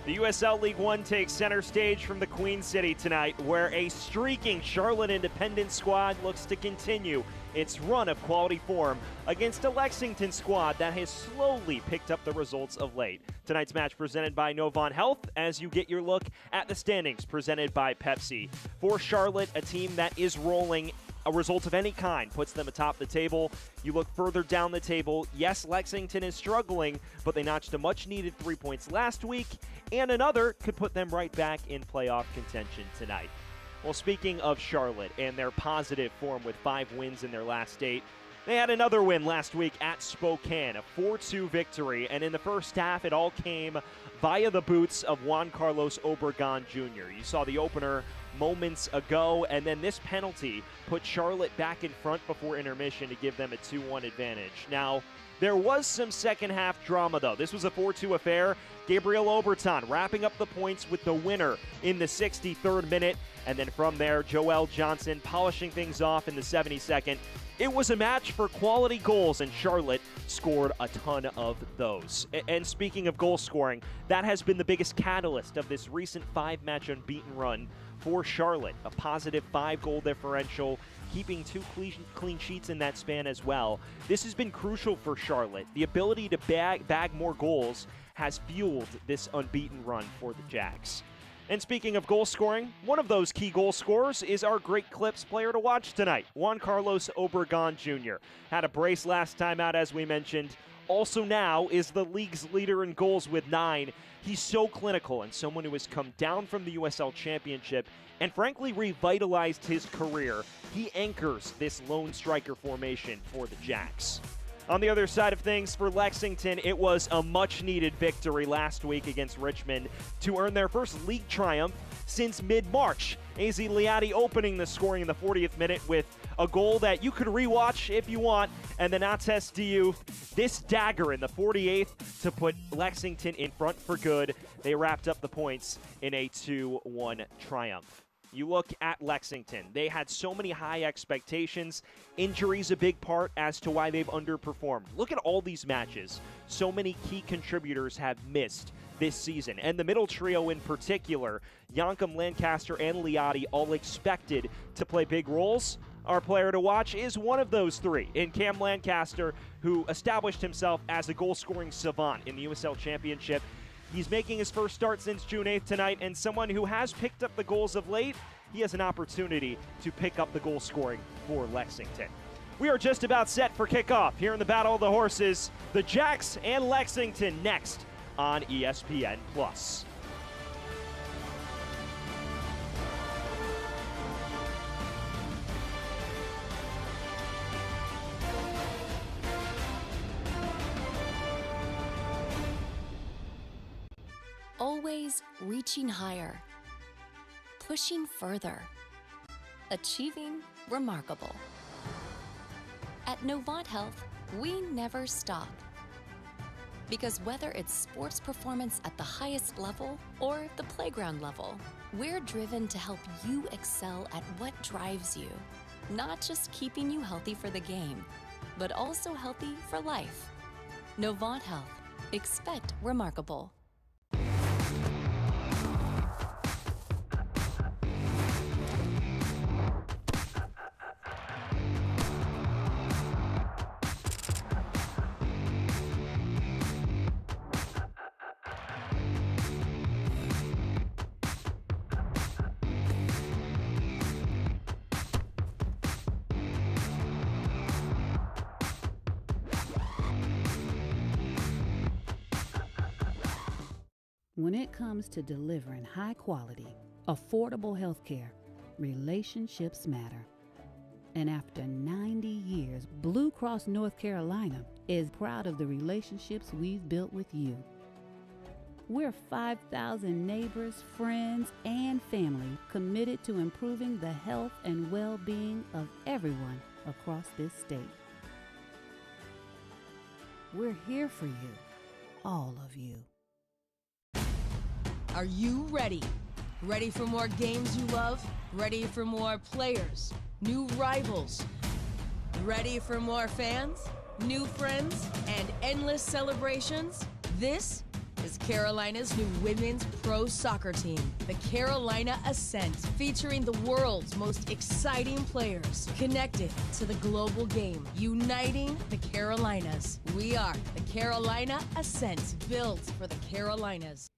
The USL League One takes center stage from the Queen City tonight, where a streaking Charlotte Independent squad looks to continue its run of quality form against a Lexington squad that has slowly picked up the results of late. Tonight's match presented by Novant Health, as you get your look at the standings presented by Pepsi. For Charlotte, a team that is rolling, a result of any kind puts them atop the table. You look further down the table, yes, Lexington is struggling, but they notched a much-needed 3 points last week, and another could put them right back in playoff contention tonight. Well, speaking of Charlotte and their positive form with 5 wins in their last 8, they had another win last week at Spokane, a 4-2 victory, and in the first half it all came via the boots of Juan Carlos Obregon Jr. You saw the opener moments ago, and then this penalty put Charlotte back in front before intermission to give them a 2-1 advantage. Now, there was some second half drama though. This was a 4-2 affair. Gabriel Oberton wrapping up the points with the winner in the 63rd minute, and then from there, Joel Johnson polishing things off in the 72nd. It was a match for quality goals, and Charlotte scored a ton of those. And speaking of goal scoring, that has been the biggest catalyst of this recent 5-match unbeaten run for Charlotte. A positive 5-goal differential, keeping 2 clean sheets in that span as well. This has been crucial for Charlotte. The ability to bag more goals has fueled this unbeaten run for the Jacks. And speaking of goal scoring, one of those key goal scorers is our Great Clips player to watch tonight, Juan Carlos Obregon Jr. Had a brace last time out, as we mentioned. Also now is the league's leader in goals with 9. He's so clinical and someone who has come down from the USL Championship and frankly revitalized his career. He anchors this lone striker formation for the Jacks. On the other side of things, for Lexington, it was a much-needed victory last week against Richmond to earn their first league triumph since mid-March. AZ Liati opening the scoring in the 40th minute with a goal that you could rewatch if you want, and then Ates Diouf, this dagger in the 48th to put Lexington in front for good. They wrapped up the points in a 2-1 triumph. You look at Lexington. They had so many high expectations. Injuries a big part as to why they've underperformed. Look at all these matches. So many key contributors have missed this season. And the middle trio in particular, Yankum, Lancaster, and Liati, all expected to play big roles. Our player to watch is one of those 3 in Cam Lancaster, who established himself as a goal-scoring savant in the USL Championship. He's making his first start since June 8th tonight, and someone who has picked up the goals of late, he has an opportunity to pick up the goal scoring for Lexington. We are just about set for kickoff here in the Battle of the Horses. The Jacks and Lexington next on ESPN+. Always reaching higher, pushing further, achieving remarkable. At Novant Health, we never stop. Because whether it's sports performance at the highest level or the playground level, we're driven to help you excel at what drives you. Not just keeping you healthy for the game, but also healthy for life. Novant Health. Expect remarkable. When it comes to delivering high-quality, affordable healthcare, relationships matter. And after 90 years, Blue Cross North Carolina is proud of the relationships we've built with you. We're 5,000 neighbors, friends, and family committed to improving the health and well-being of everyone across this state. We're here for you, all of you. Are you ready? Ready for more games you love? Ready for more players, new rivals? Ready for more fans, new friends, and endless celebrations? This is Carolina's new women's pro soccer team, the Carolina Ascent, featuring the world's most exciting players connected to the global game, uniting the Carolinas. We are the Carolina Ascent, built for the Carolinas.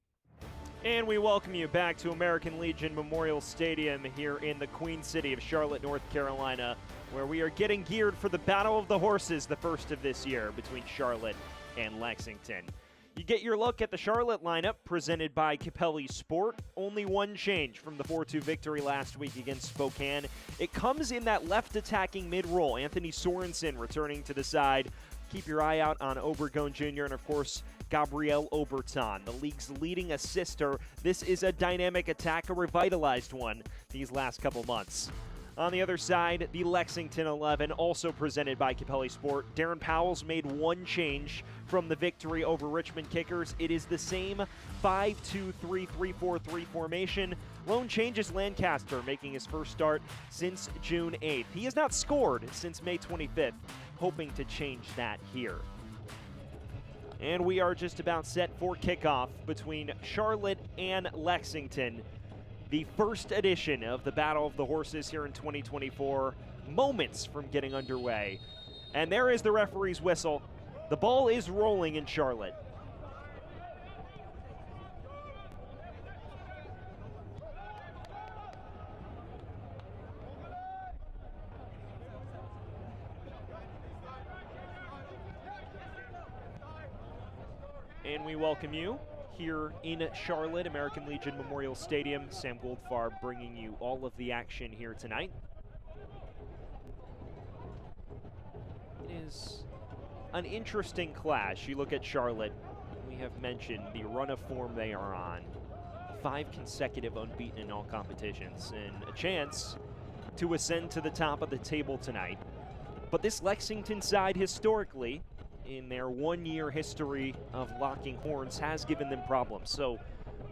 And we welcome you back to American Legion Memorial Stadium here in the Queen City of Charlotte, North Carolina, where we are getting geared for the Battle of the Horses, the first of this year between Charlotte and Lexington. You get your look at the Charlotte lineup presented by Capelli Sport. Only one change from the 4-2 victory last week against Spokane. It comes in that left attacking mid-role. Anthony Sorensen returning to the side. Keep your eye out on Obregon Jr. and, of course, Gabrielle Oberton, the league's leading assister. This is a dynamic attack, a revitalized one these last couple months. On the other side, the Lexington 11, also presented by Capelli Sport. Darren Powell's made one change from the victory over Richmond Kickers. It is the same 5-2-3-3-4-3 formation. Lone change is Lancaster, making his first start since June 8th. He has not scored since May 25th, hoping to change that here. And we are just about set for kickoff between Charlotte and Lexington. The first edition of the Battle of the Horses here in 2024, moments from getting underway. And there is the referee's whistle. The ball is rolling in Charlotte. And we welcome you here in Charlotte, American Legion Memorial Stadium. Sam Goldfarb bringing you all of the action here tonight. It is an interesting clash. You look at Charlotte, we have mentioned the run of form they are on. 5 consecutive unbeaten in all competitions and a chance to ascend to the top of the table tonight. But this Lexington side historically, in their one-year history of locking horns, has given them problems. So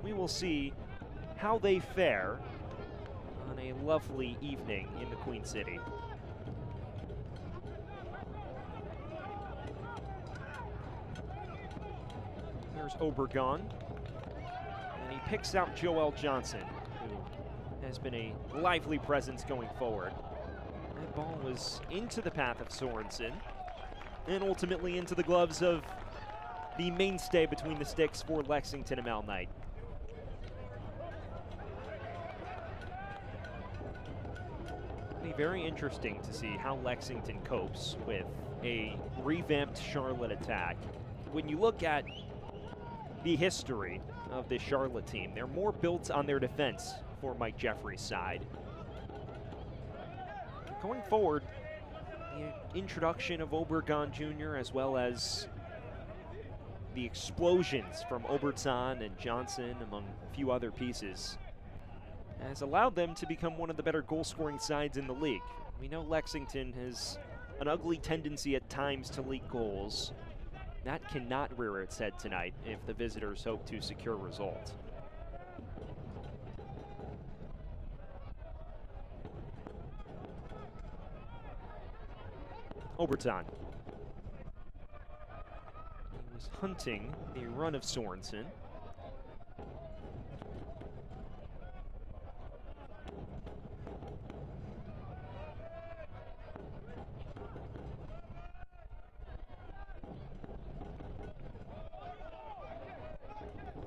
we will see how they fare on a lovely evening in the Queen City. There's Obregon, and he picks out Joel Johnson, who has been a lively presence going forward. That ball was into the path of Sorensen, and ultimately into the gloves of the mainstay between the sticks for Lexington and Mal Knight. It'll be very interesting to see how Lexington copes with a revamped Charlotte attack. When you look at the history of this Charlotte team, they're more built on their defense for Mike Jeffrey's side. Going forward, the introduction of Obregon Jr. as well as the explosions from Oberton and Johnson, among a few other pieces, has allowed them to become one of the better goal-scoring sides in the league. We know Lexington has an ugly tendency at times to leak goals. That cannot rear its head tonight if the visitors hope to secure a result. Oberton. He was hunting the run of Sorensen.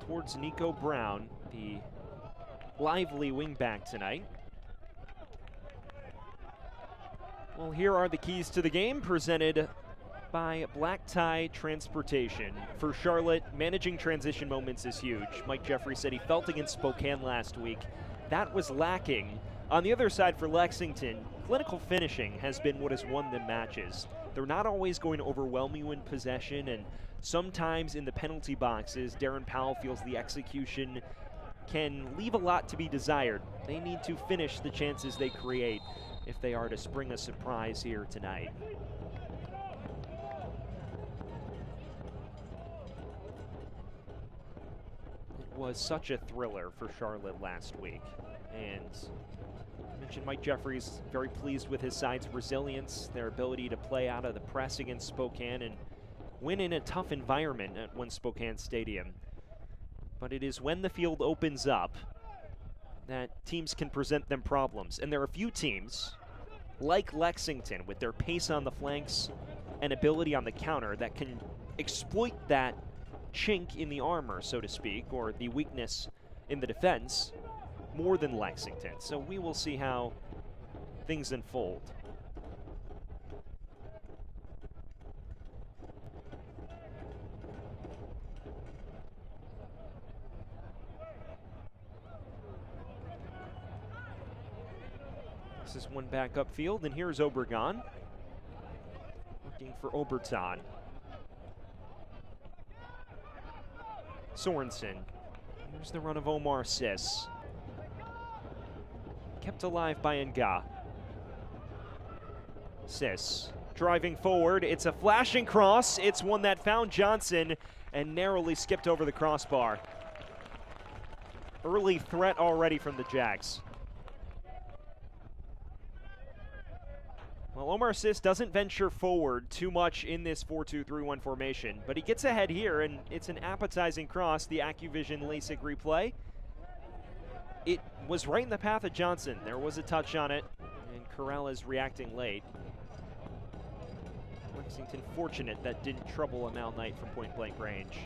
Towards Nico Brown, the lively wingback tonight. Well, here are the keys to the game presented by Black Tie Transportation. For Charlotte, managing transition moments is huge. Mike Jeffrey said he felt against Spokane last week. That was lacking. On the other side for Lexington, clinical finishing has been what has won them matches. They're not always going to overwhelm you in possession, and sometimes in the penalty boxes, Darren Powell feels the execution can leave a lot to be desired. They need to finish the chances they create if they are to spring a surprise here tonight. It was such a thriller for Charlotte last week, and I mentioned Mike Jeffries very pleased with his side's resilience, their ability to play out of the press against Spokane and win in a tough environment at One Spokane Stadium. but it is when the field opens up that teams can present them problems. And there are a few teams, like Lexington, with their pace on the flanks and ability on the counter, that can exploit that chink in the armor, so to speak, or the weakness in the defense, more than Lexington. So we will see how things unfold. This is one back upfield, and here's Obregon looking for Oberton. Sorensen. Here's the run of Omar Sis. Kept alive by Nga. Sis driving forward. It's a flashing cross. It's one that found Johnson and narrowly skipped over the crossbar. Early threat already from the Jags. Well, Omar Sis doesn't venture forward too much in this 4-2-3-1 formation, but he gets ahead here, and it's an appetizing cross. The AccuVision LASIK replay. It was right in the path of Johnson. There was a touch on it, and Corrales reacting late. Lexington fortunate that didn't trouble a Mal Knight from point-blank range.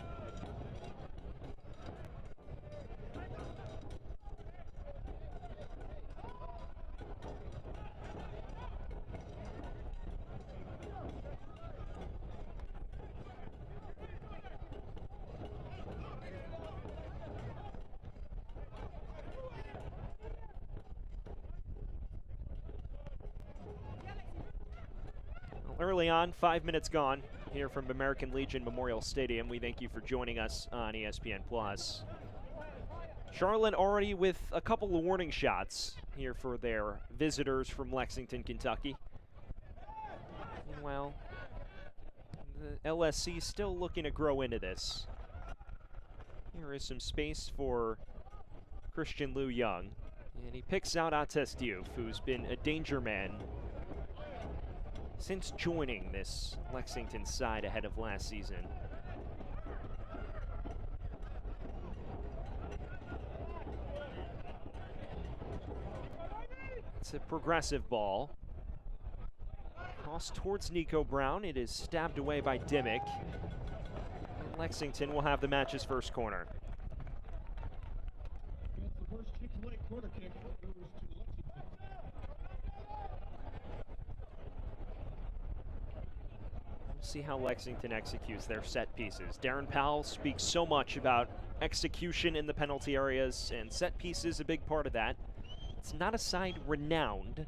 Early on, 5 minutes gone here from American Legion Memorial Stadium. We thank you for joining us on ESPN+. Charlotte already with a couple of warning shots here for their visitors from Lexington, Kentucky. Meanwhile, the LSC still looking to grow into this. Here is some space for Christian Liu Young, and he picks out Ates Diouf, who's been a danger man since joining this Lexington side ahead of last season. It's a progressive ball. Cross towards Nico Brown. It is stabbed away by Dimmick. And Lexington will have the match's first corner. See how Lexington executes their set pieces. Darren Powell speaks so much about execution in the penalty areas, and set pieces a big part of that. It's not a side renowned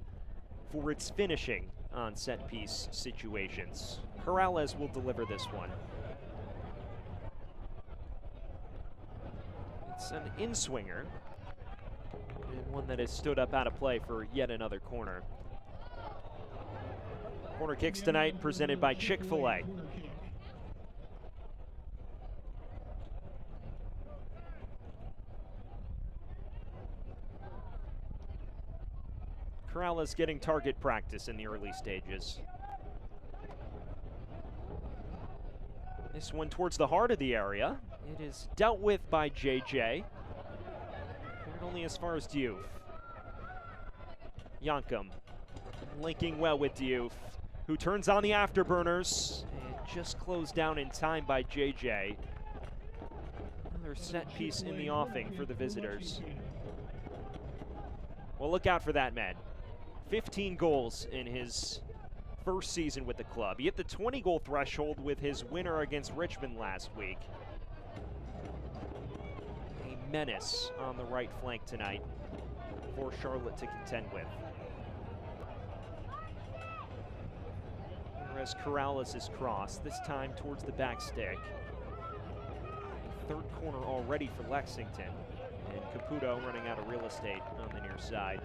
for its finishing on set piece situations. Corrales will deliver this one. It's an in-swinger, and one that has stood up out of play for yet another corner. Corner kicks tonight presented by Chick-fil-A. Corrales getting target practice in the early stages. This one towards the heart of the area. It is dealt with by JJ. Carried only as far as Diouf. Yankum linking well with Diouf, who turns on the afterburners, and just closed down in time by JJ. Another set piece in the offing for the visitors. Well, look out for that man. 15 goals in his first season with the club. He hit the 20-goal threshold with his winner against Richmond last week. A menace on the right flank tonight for Charlotte to contend with. As Corrales' cross, this time towards the back stick. Third corner already for Lexington, and Caputo running out of real estate on the near side.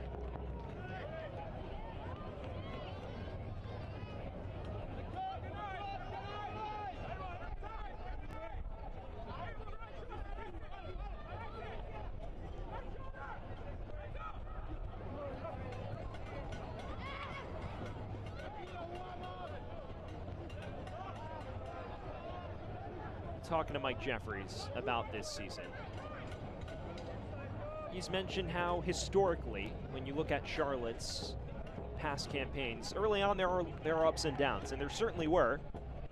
Talking to Mike Jeffries about this season. He's mentioned how historically, when you look at Charlotte's past campaigns, early on there are ups and downs, and there certainly were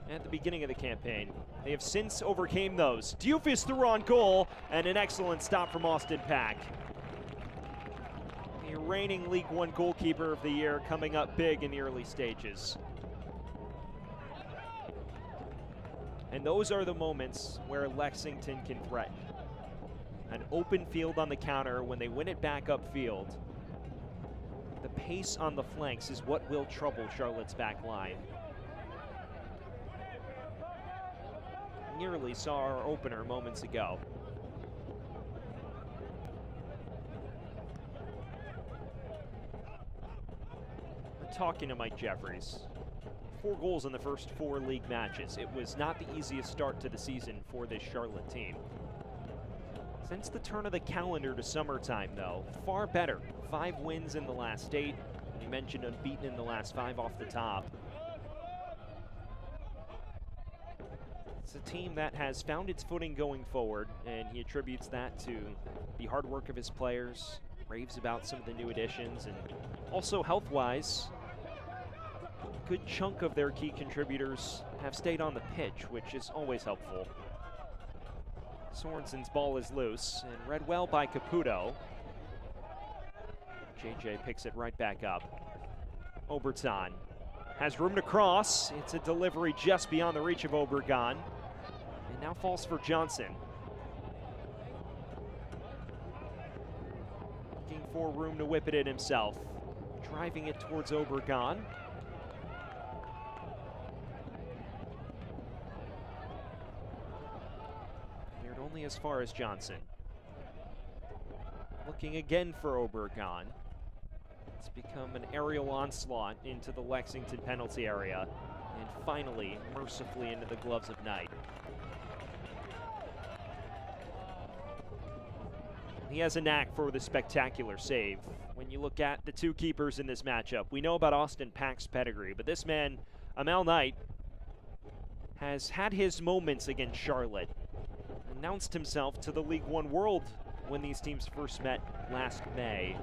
at the beginning of the campaign. They have since overcame those. Diouf is through on goal, and an excellent stop from Austin Pack. The reigning League One goalkeeper of the year coming up big in the early stages. And those are the moments where Lexington can threaten. An open field on the counter when they win it back upfield. The pace on the flanks is what will trouble Charlotte's back line. Nearly saw our opener moments ago. We're talking to Mike Jeffries. 4 goals in the first 4 league matches. It was not the easiest start to the season for this Charlotte team. Since the turn of the calendar to summertime, though, far better. 5 wins in the last 8. You mentioned unbeaten in the last 5 off the top. It's a team that has found its footing going forward, and he attributes that to the hard work of his players, raves about some of the new additions, and also health-wise, a good chunk of their key contributors have stayed on the pitch, which is always helpful. Sorensen's ball is loose and read well by Caputo. JJ picks it right back up. Oberton has room to cross. It's a delivery just beyond the reach of Obregon. And now falls for Johnson. Looking for room to whip it in himself. Driving it towards Obregon. Cleared only as far as Johnson. Looking again for Obregon. It's become an aerial onslaught into the Lexington penalty area, and finally, mercifully into the gloves of Knight. He has a knack for the spectacular save. When you look at the 2 keepers in this matchup, we know about Austin Pack's pedigree, but this man, Amal Knight, has had his moments against Charlotte. Announced himself to the League One world when these teams first met last May,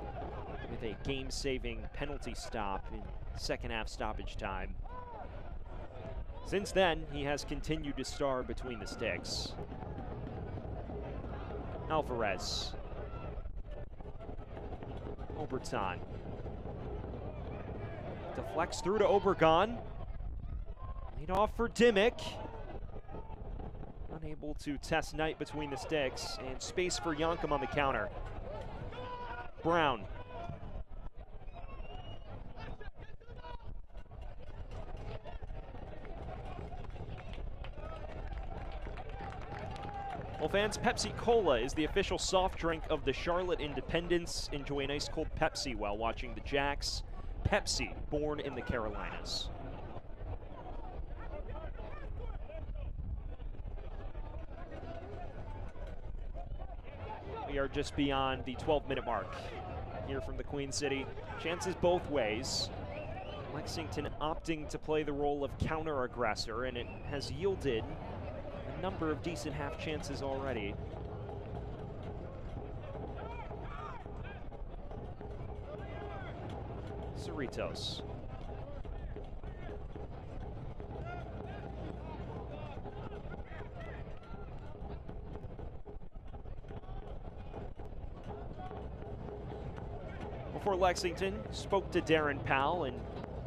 with a game-saving penalty stop in second-half stoppage time. Since then, he has continued to star between the sticks. Alvarez. Oberton. Deflects through to Obregon. Lead off for Dimmick. Unable to test Knight between the sticks, and space for Yankum on the counter. Brown. Well, fans, Pepsi Cola is the official soft drink of the Charlotte Independents. Enjoy a nice cold Pepsi while watching the Jacks. Pepsi, born in the Carolinas. We are just beyond the 12-minute mark here from the Queen City. Chances both ways. Lexington opting to play the role of counter-aggressor, and it has yielded a number of decent half chances already. Cerritos. Before Lexington spoke to Darren Powell, and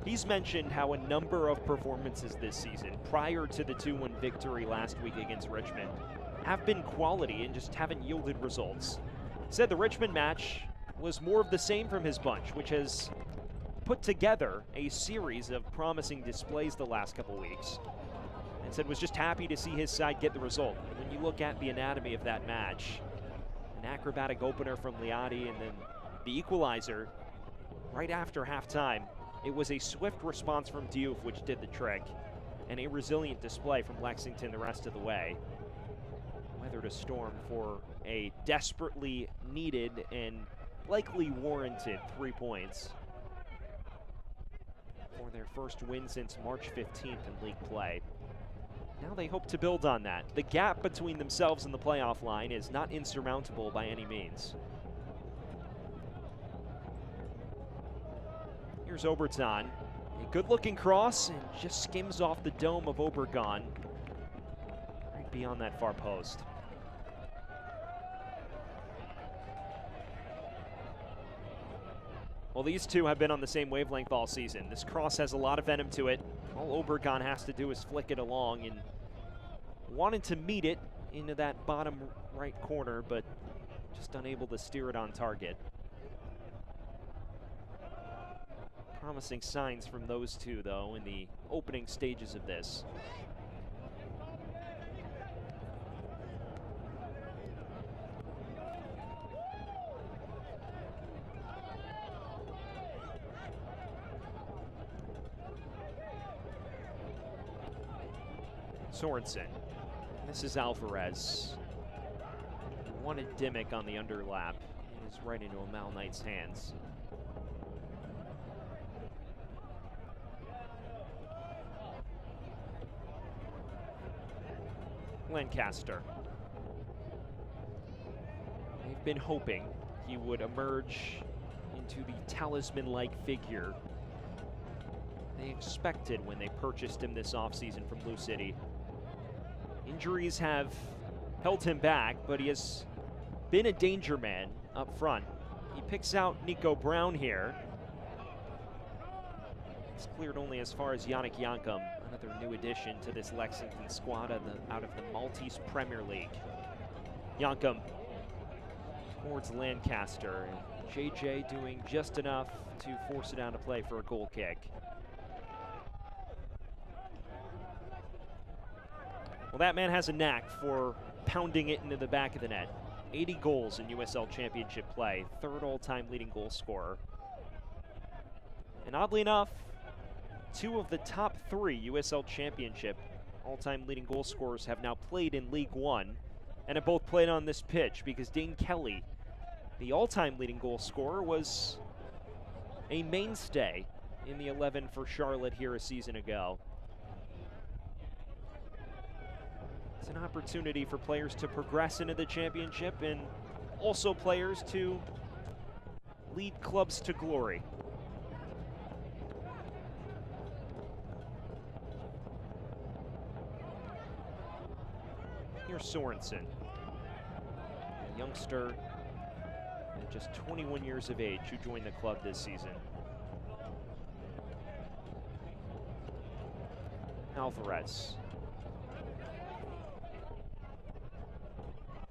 he's mentioned how a number of performances this season, prior to the 2-1 victory last week against Richmond, have been quality and just haven't yielded results. Said the Richmond match was more of the same from his bunch, which has put together a series of promising displays the last couple weeks. And said was just happy to see his side get the result. And when you look at the anatomy of that match, an acrobatic opener from Liati and then the equalizer right after halftime, it was a swift response from Diouf which did the trick, and a resilient display from Lexington the rest of the way. Weathered a storm for a desperately needed and likely warranted 3 points for their first win since March 15th in league play. Now they hope to build on that. The gap between themselves and the playoff line is not insurmountable by any means. Here's Oberton. A good-looking cross and just skims off the dome of Obergon. Right beyond that far post. Well, these two have been on the same wavelength all season. This cross has a lot of venom to it. All Obergon has to do is flick it along, and wanted to meet it into that bottom right corner, but just unable to steer it on target. Promising signs from those two, though, in the opening stages of this. Sorensen. This is Alvarez. Wanted Dimmick on the underlap. It is right into Amal Knight's hands. Lancaster. They've been hoping he would emerge into the talisman-like figure they expected when they purchased him this offseason from Blue City. Injuries have held him back, but he has been a danger man up front. He picks out Nico Brown here. It's cleared only as far as Yannick Yankum, another new addition to this Lexington squad out of the Maltese Premier League. Yankum towards Lancaster, and JJ doing just enough to force it out of play for a goal kick. Well, that man has a knack for pounding it into the back of the net. 80 goals in USL Championship play, third all-time leading goal scorer. And oddly enough, two of the top 3 USL Championship all-time leading goal scorers have now played in League One, and have both played on this pitch, because Dane Kelly, the all-time leading goal scorer, was a mainstay in the 11 for Charlotte here a season ago. It's an opportunity for players to progress into the championship, and also players to lead clubs to glory. Here's Sorensen, a youngster at just 21 years of age who joined the club this season. Alvarez.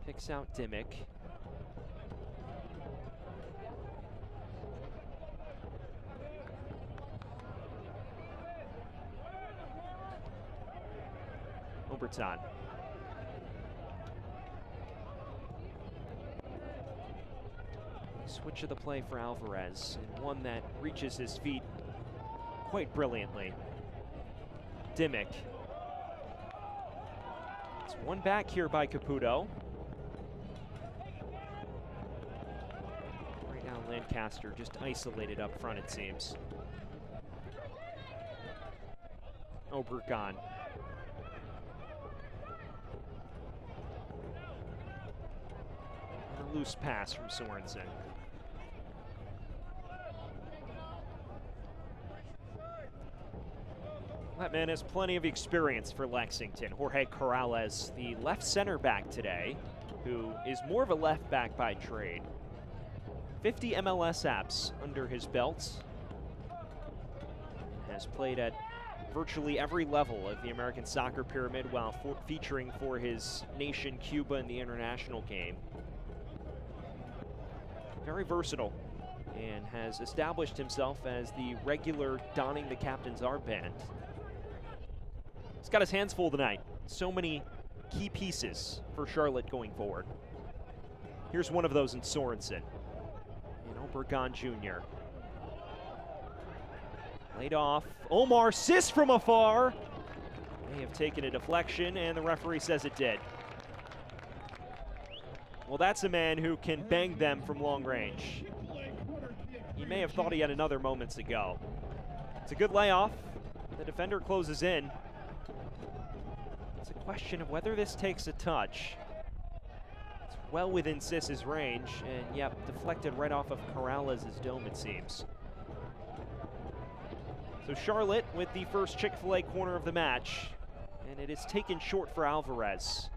Picks out Dimmick. Oberton. Switch of the play for Alvarez, and one that reaches his feet quite brilliantly. Dimmick. It's one back here by Caputo. Right now Lancaster just isolated up front, it seems. Obergon. And a loose pass from Sorensen. That man has plenty of experience for Lexington. Jorge Corrales, the left center back today, who is more of a left back by trade. 50 MLS apps under his belt. Has played at virtually every level of the American soccer pyramid while featuring for his nation, Cuba, in the international game. Very versatile, and has established himself as the regular donning the captain's armband. He's got his hands full tonight. So many key pieces for Charlotte going forward. Here's one of those in Sorensen. And Obergon Jr. Laid off. Omar Sis from afar. May have taken a deflection, and the referee says it did. Well, that's a man who can bang them from long range. He may have thought he had another moments ago. It's a good layoff. The defender closes in. It's a question of whether this takes a touch. It's well within Sis's range, and yep, deflected right off of Corrales' dome, it seems. So Charlotte with the first Chick-fil-A corner of the match, and it is taken short for Alvarez.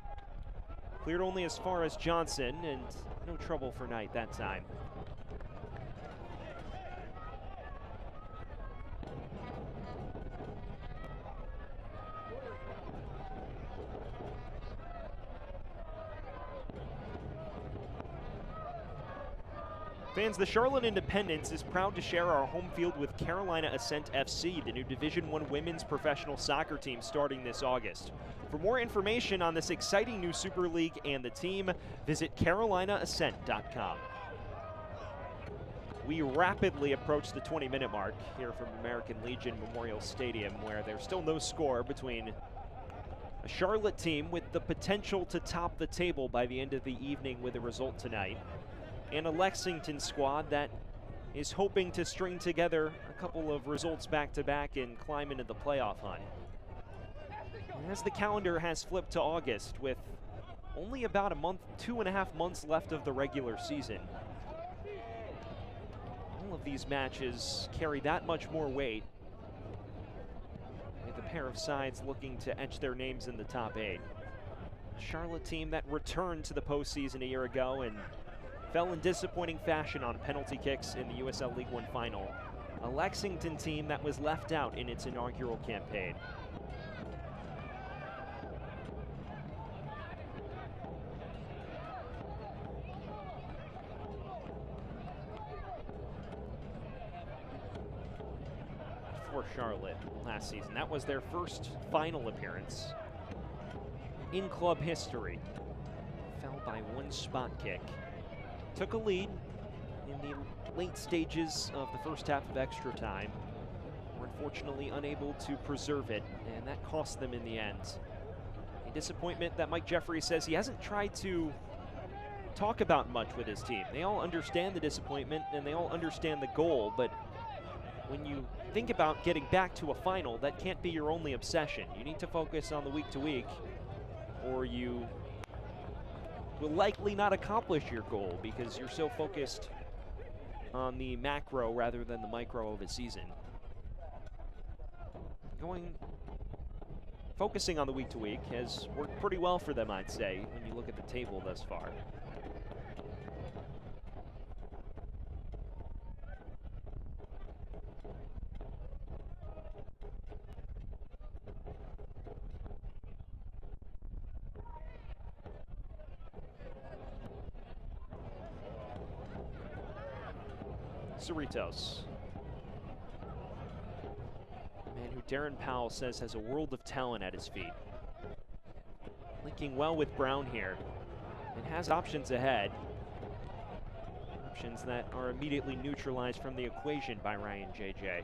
Cleared only as far as Johnson, and no trouble for Knight that time. Fans, the Charlotte Independence is proud to share our home field with Carolina Ascent FC, the new Division I women's professional soccer team starting this August. For more information on this exciting new Super League and the team, visit carolinaascent.com. We rapidly approach the 20-minute mark here from American Legion Memorial Stadium, where there's still no score between a Charlotte team with the potential to top the table by the end of the evening with a result tonight, and a Lexington squad that is hoping to string together a couple of results back-to-back and climb into the playoff hunt. And as the calendar has flipped to August with only about a month, 2.5 months left of the regular season, all of these matches carry that much more weight, with a pair of sides looking to etch their names in the top 8. A Charlotte team that returned to the postseason a year ago and fell in disappointing fashion on penalty kicks in the USL League One final. A Lexington team that was left out in its inaugural campaign. For Charlotte last season, that was their first final appearance in club history. Fell by one spot kick. Took a lead in the late stages of the first half of extra time. Were unfortunately unable to preserve it, and that cost them in the end. A disappointment that Mike Jeffrey says he hasn't tried to talk about much with his team. They all understand the disappointment and they all understand the goal, but when you think about getting back to a final, that can't be your only obsession. You need to focus on the week-to-week, or you will likely not accomplish your goal because you're so focused on the macro rather than the micro of a season. Focusing on the week-to-week has worked pretty well for them, I'd say, when you look at the table thus far. Cerritos. A man who Darren Powell says has a world of talent at his feet. Linking well with Brown here and has options ahead. Options that are immediately neutralized from the equation by Ryan JJ.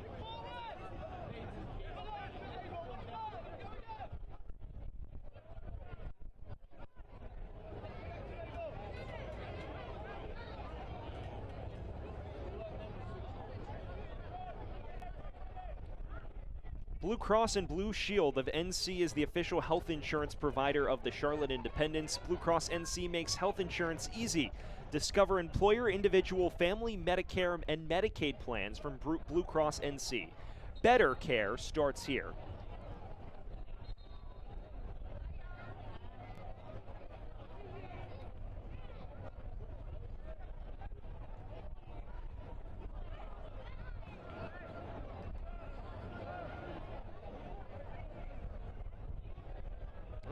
Blue Cross and Blue Shield of NC is the official health insurance provider of the Charlotte Independence. Blue Cross NC makes health insurance easy. Discover employer, individual, family, Medicare, and Medicaid plans from Blue Cross NC. Better care starts here.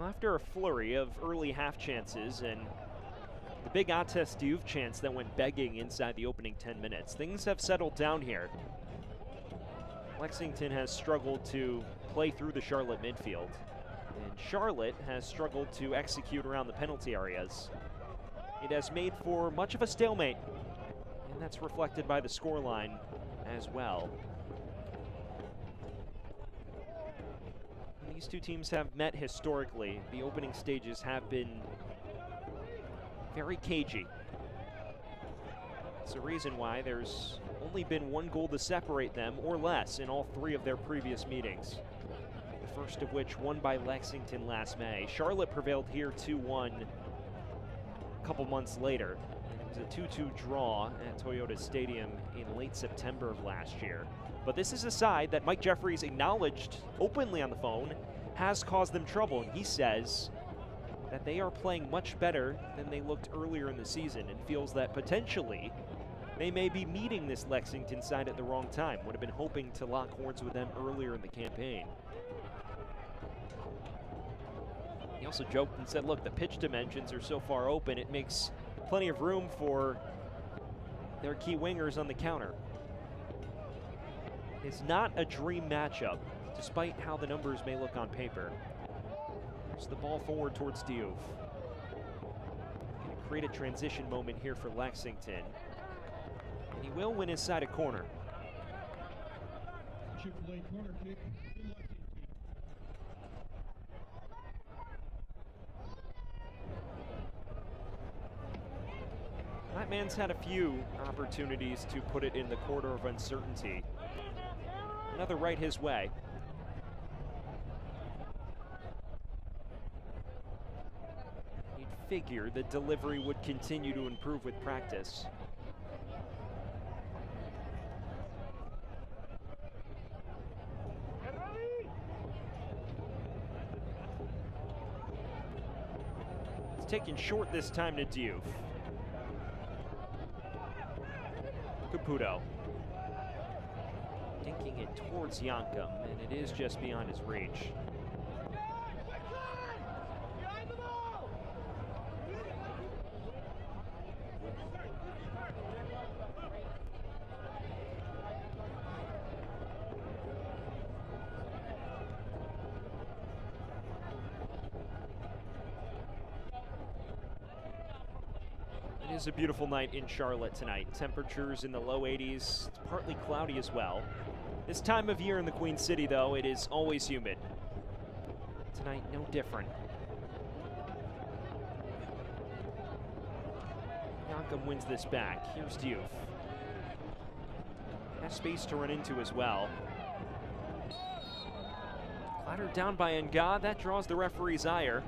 After a flurry of early half chances and the big Ates Diouf chance that went begging inside the opening 10 minutes, things have settled down here. Lexington has struggled to play through the Charlotte midfield, and Charlotte has struggled to execute around the penalty areas. It has made for much of a stalemate, and that's reflected by the scoreline as well. These two teams have met historically. The opening stages have been very cagey. It's a reason why there's only been one goal to separate them or less in all 3 of their previous meetings. The first of which won by Lexington last May. Charlotte prevailed here 2-1 a couple months later. And it was a 2-2 draw at Toyota Stadium in late September of last year. But this is a side that Mike Jeffries acknowledged openly on the phone has caused them trouble. And he says that they are playing much better than they looked earlier in the season and feels that potentially they may be meeting this Lexington side at the wrong time. Would have been hoping to lock horns with them earlier in the campaign. He also joked and said, look, the pitch dimensions are so far open, it makes plenty of room for their key wingers on the counter. It's not a dream matchup, despite how the numbers may look on paper. There's the ball forward towards Diouf. Going to create a transition moment here for Lexington. And he will win his side a corner. Chick-fil-A corner kick to Lexington. That man's had a few opportunities to put it in the corridor of uncertainty. Another right his way. You'd figure the delivery would continue to improve with practice. It's taken short this time to Diouf. Caputo. Dinking it towards Yankum, and it is just beyond his reach. It is a beautiful night in Charlotte tonight. Temperatures in the low 80s. It's partly cloudy as well. This time of year in the Queen City, though, it is always humid. Tonight, no different. Yankum wins this back. Here's Diouf. Has space to run into as well. Clattered down by Nga. That draws the referee's ire.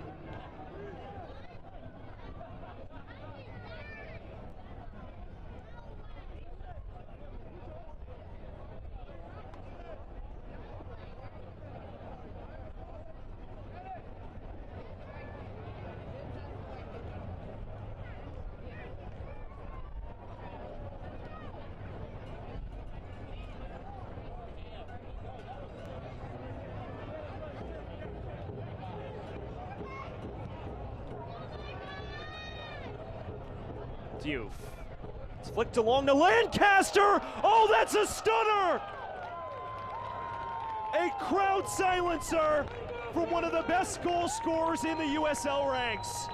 Diouf. It's flicked along to Lancaster. Oh, that's a stunner! A crowd silencer from one of the best goal scorers in the USL ranks.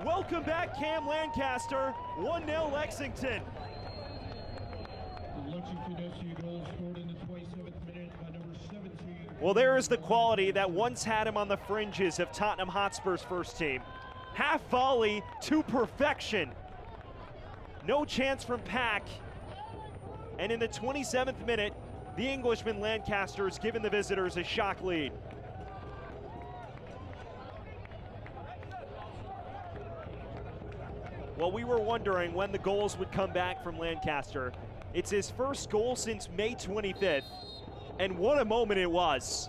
Welcome back, Cam Lancaster. 1-0 Lexington. The Lexington SC goal scored in the 27th minute by number 17. Well, there is the quality that once had him on the fringes of Tottenham Hotspur's first team. Half volley to perfection. No chance from Pack. And in the 27th minute, the Englishman Lancaster has given the visitors a shock lead. Well, we were wondering when the goals would come back from Lancaster. It's his first goal since May 25th, and what a moment it was.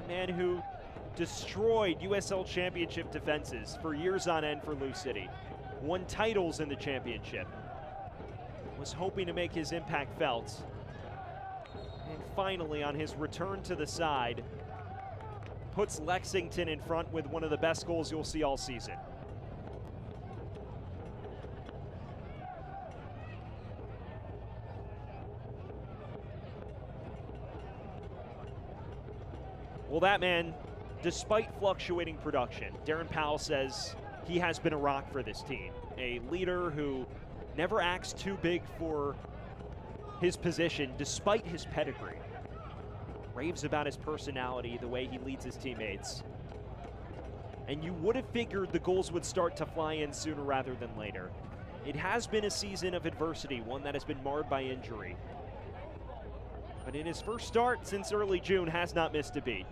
A man who destroyed USL Championship defenses for years on end for Lou City. Won titles in the championship. Was hoping to make his impact felt. And finally, on his return to the side, puts Lexington in front with one of the best goals you'll see all season. Well, that man, despite fluctuating production, Darren Powell says he has been a rock for this team. A leader who never acts too big for his position, despite his pedigree. Raves about his personality, the way he leads his teammates. And you would have figured the goals would start to fly in sooner rather than later. It has been a season of adversity, one that has been marred by injury. But in his first start since early June, has not missed a beat.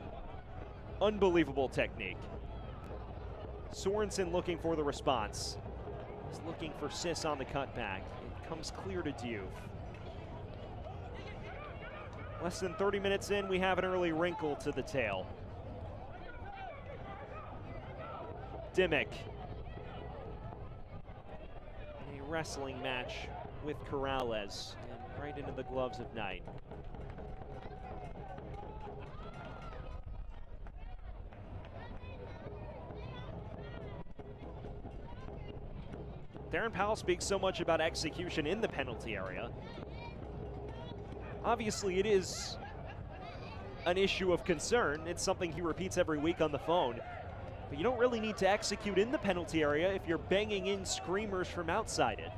Unbelievable technique. Sorensen looking for the response. He's looking for Sis on the cutback. It comes clear to Diouf. Less than 30 minutes in, we have an early wrinkle to the tail. Dimmick. A wrestling match with Corrales, and right into the gloves of Knight. Darren Powell speaks so much about execution in the penalty area. Obviously, it is an issue of concern. It's something he repeats every week on the phone. But you don't really need to execute in the penalty area if you're banging in screamers from outside it.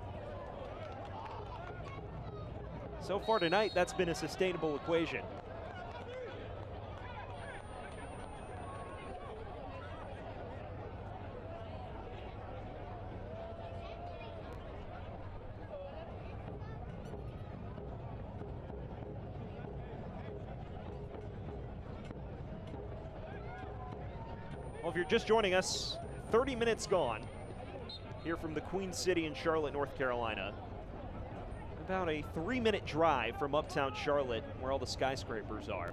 So far tonight, that's been a sustainable equation. Well, if you're just joining us, 30 minutes gone here from the Queen City in Charlotte, North Carolina. About a 3-minute drive from uptown Charlotte, where all the skyscrapers are.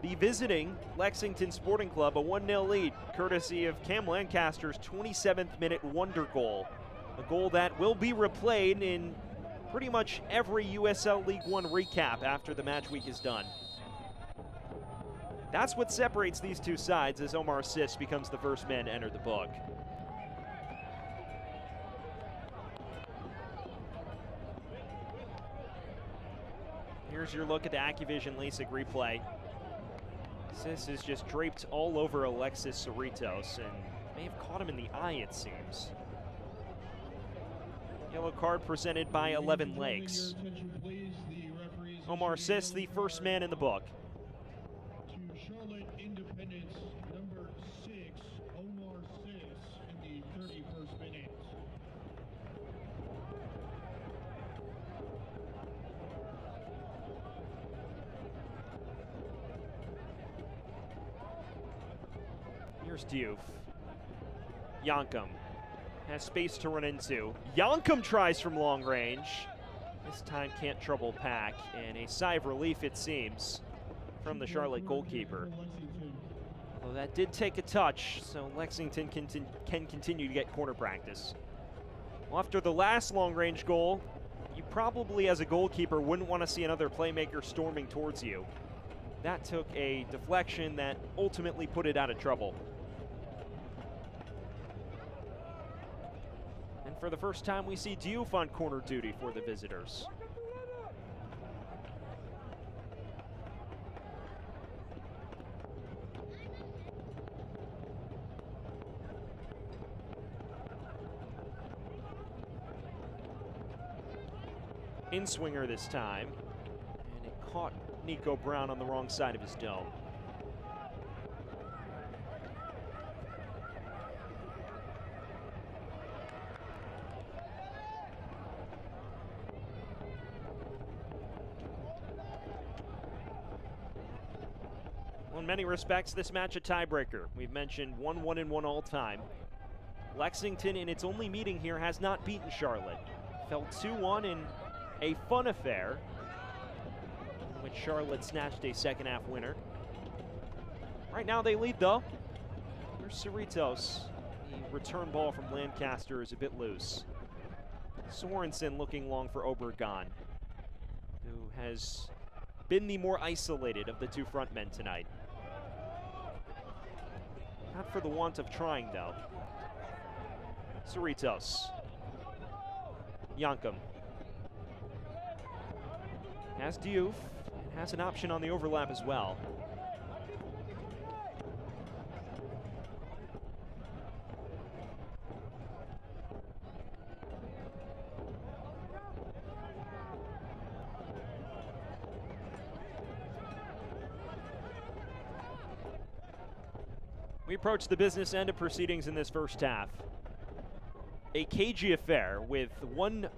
The visiting Lexington Sporting Club, a 1-0 lead, courtesy of Cam Lancaster's 27th minute wonder goal. A goal that will be replayed in pretty much every USL League One recap after the match week is done. That's what separates these two sides as Omar Sis becomes the first man to enter the book. Here's your look at the Activision LASIK replay. Sis is just draped all over Alexis Cerritos and may have caught him in the eye, it seems. Yellow card presented by 11 Legs. Omar Sis, the first man in the book. Charlotte Independence, number 6, Omar Sis, in the 31st minute. Here's Diouf. Yankum has space to run into. Yankum tries from long range. This time can't trouble Pack, and a sigh of relief it seems from the Charlotte goalkeeper. Well, that did take a touch, so Lexington can continue to get corner practice. Well, after the last long-range goal, you probably, as a goalkeeper, wouldn't want to see another playmaker storming towards you. That took a deflection that ultimately put it out of trouble. And for the first time, we see Diouf on corner duty for the visitors. In-swinger this time, and it caught Nico Brown on the wrong side of his dome. Well, in many respects, this match a tiebreaker. We've mentioned 1-1-1 all time. Lexington, in its only meeting here, has not beaten Charlotte. Fell 2-1 in a fun affair in which Charlotte snatched a second-half winner. Right now they lead, though. Here's Cerritos. The return ball from Lancaster is a bit loose. Sorensen looking long for Obregon, who has been the more isolated of the two front men tonight. Not for the want of trying, though. Cerritos. Yankum. Has Diouf, and has an option on the overlap as well. We approach the business end of proceedings in this first half. A cagey affair with one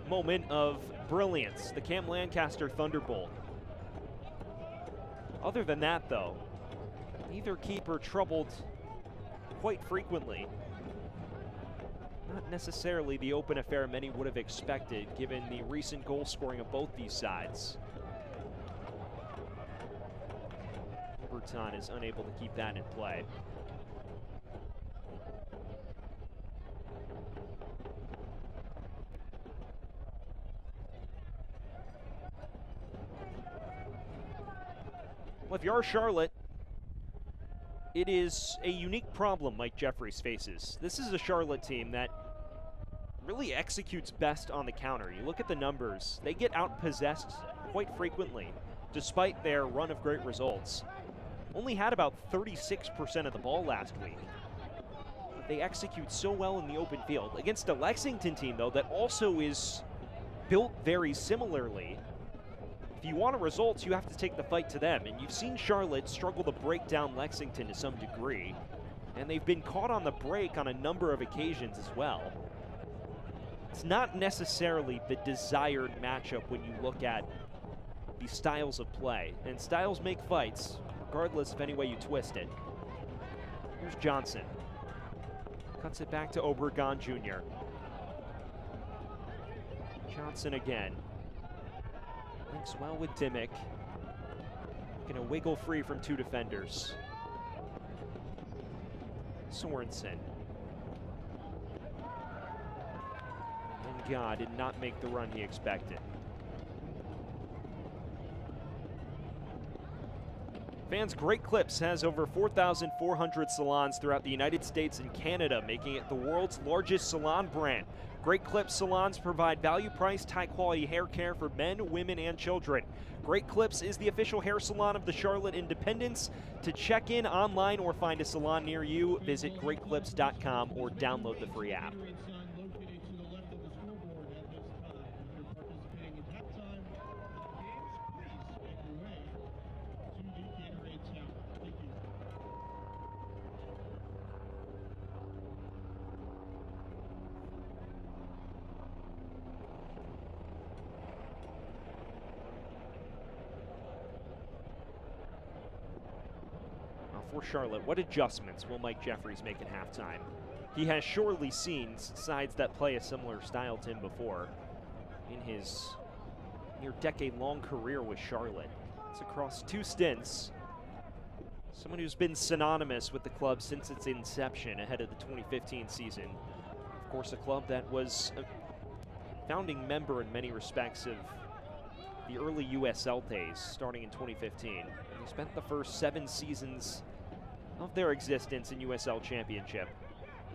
moment of brilliance, the Cam Lancaster Thunderbolt. Other than that, though, neither keeper troubled quite frequently. not necessarily the open affair many would have expected, given the recent goal scoring of both these sides. Oberton is unable to keep that in play. Well, if you are Charlotte, it is a unique problem Mike Jeffries faces. This is a Charlotte team that really executes best on the counter. You look at the numbers, they get outpossessed quite frequently, despite their run of great results. Only had about 36% of the ball last week. But they execute so well in the open field. Against a Lexington team, though, that also is built very similarly. If you want results, you have to take the fight to them. And you've seen Charlotte struggle to break down Lexington to some degree. And they've been caught on the break on a number of occasions as well. It's not necessarily the desired matchup when you look at the styles of play. And styles make fights, regardless of any way you twist it. Here's Johnson. Cuts it back to Obregon Jr. Johnson again. Links well with Dimmick. Gonna wiggle free from two defenders. Sorensen. And God did not make the run he expected. Fans, Great Clips has over 4,400 salons throughout the United States and Canada, making it the world's largest salon brand. Great Clips salons provide value-priced, high-quality hair care for men, women, and children. Great Clips is the official hair salon of the Charlotte Independents. To check in online or find a salon near you, visit greatclips.com or download the free app. For Charlotte, what adjustments will Mike Jeffries make at halftime? He has surely seen sides that play a similar style to him before in his near decade-long career with Charlotte. It's across two stints. Someone who's been synonymous with the club since its inception ahead of the 2015 season. Of course, a club that was a founding member in many respects of the early USL days, starting in 2015. And he spent the first 7 seasons of their existence in USL Championship.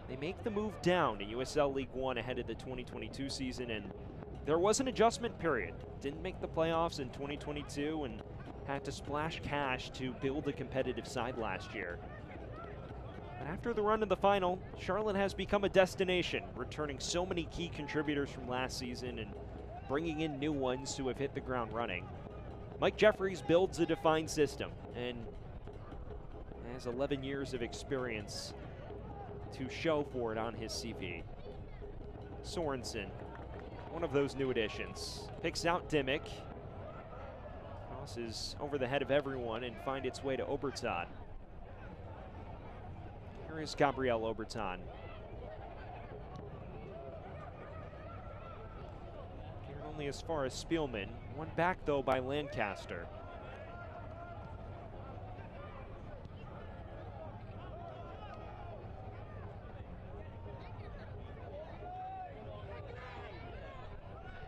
They make the move down to USL League One ahead of the 2022 season, and there was an adjustment period. Didn't make the playoffs in 2022 and had to splash cash to build a competitive side last year. But after the run to the final, Charlotte has become a destination, returning so many key contributors from last season and bringing in new ones who have hit the ground running. Mike Jeffries builds a defined system and has 11 years of experience to show for it on his CV. Sorensen, one of those new additions, picks out Dimmick. Crosses over the head of everyone and find its way to Oberton. Here is Gabriel Oberton. Carried only as far as Spielman. One back though by Lancaster.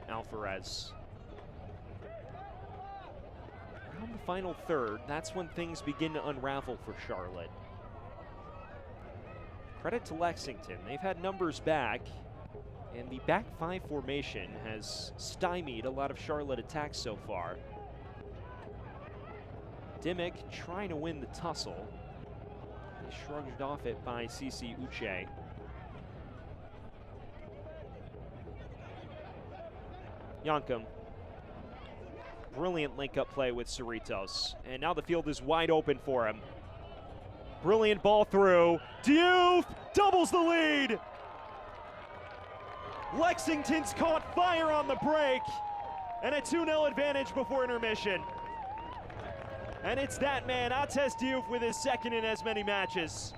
Alvarez. Around the final third, that's when things begin to unravel for Charlotte. Credit to Lexington. They've had numbers back, and the back 5 formation has stymied a lot of Charlotte attacks so far. Dimmick trying to win the tussle. He shrugged off it by CC Uche. Yankum. Brilliant link-up play with Cerritos. And now the field is wide open for him. Brilliant ball through. Diouf doubles the lead. Lexington's caught fire on the break. And a 2-0 advantage before intermission. And it's that man, Ates Diouf, with his second in as many matches.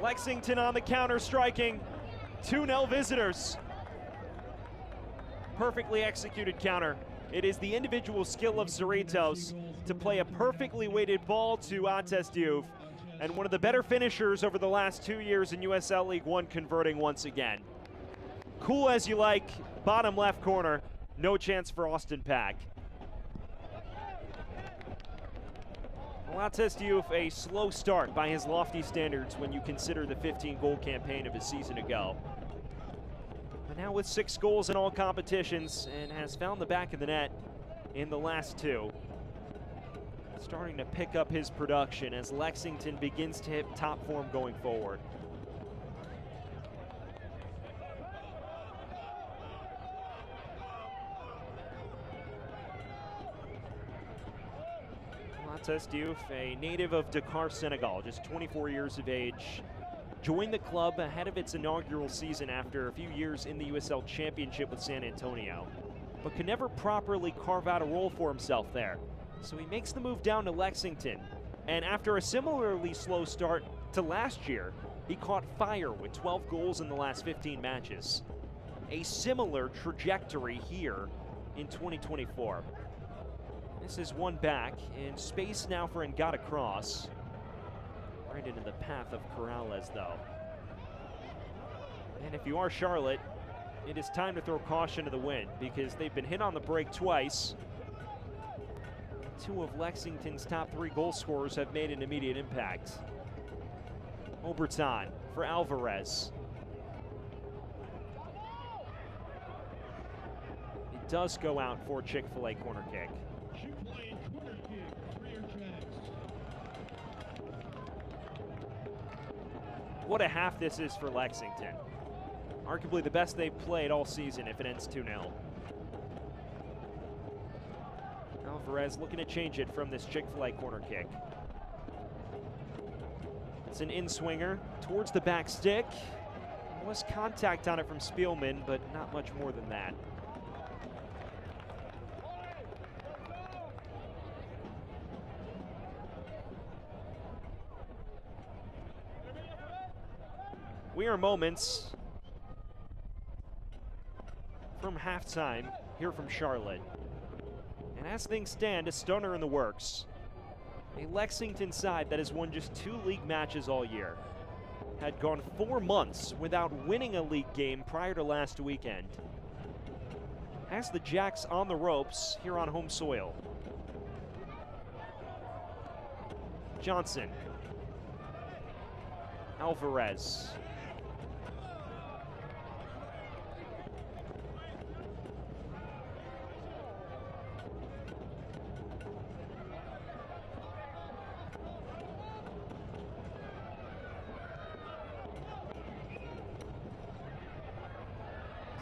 Lexington on the counter striking. 2-0 visitors. Perfectly executed counter. It is the individual skill of Cerritos to play a perfectly weighted ball to Ates Diouf, and one of the better finishers over the last 2 years in USL League One, converting once again. Cool as you like, bottom left corner, no chance for Austin Pack. Ates Diouf, a slow start by his lofty standards when you consider the 15-goal campaign of a season ago. But now with 6 goals in all competitions and has found the back of the net in the last 2. Starting to pick up his production as Lexington begins to hit top form going forward. Ates Diouf, a native of Dakar, Senegal, just 24 years of age, joined the club ahead of its inaugural season after a few years in the USL Championship with San Antonio, but could never properly carve out a role for himself there. So he makes the move down to Lexington, and after a similarly slow start to last year, he caught fire with 12 goals in the last 15 matches. A similar trajectory here in 2024. This is one back, and space now for Ngata cross. Right into the path of Corrales, though. And if you are Charlotte, it is time to throw caution to the wind, because they've been hit on the break twice. 2 of Lexington's top 3 goal scorers have made an immediate impact. Oberton for Alvarez. It does go out for Chick-fil-A corner kick. Chick-fil-A corner kick for your Jags. What a half this is for Lexington. Arguably the best they've played all season if it ends 2-0. Alvarez looking to change it from this Chick-fil-A corner kick. It's an in-swinger towards the back stick. There was contact on it from Spielman, but not much more than that. We are moments from halftime here from Charlotte. And as things stand, a stunner in the works. A Lexington side that has won just 2 league matches all year. Had gone 4 months without winning a league game prior to last weekend. Has the Jacks on the ropes here on home soil. Johnson. Alvarez.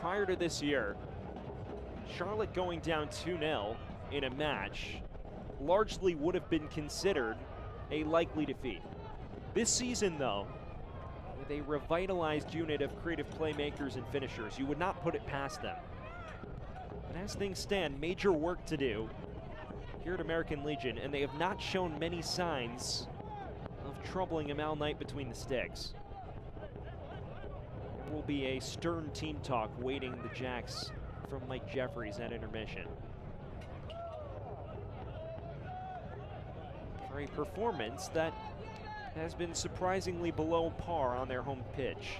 Prior to this year, Charlotte going down 2-0 in a match largely would have been considered a likely defeat. This season, though, with a revitalized unit of creative playmakers and finishers, you would not put it past them. But as things stand, major work to do here at American Legion, and they have not shown many signs of troubling a Mal Knight between the sticks. There will be a stern team talk waiting the Jacks from Mike Jeffries at intermission. For a performance that has been surprisingly below par on their home pitch.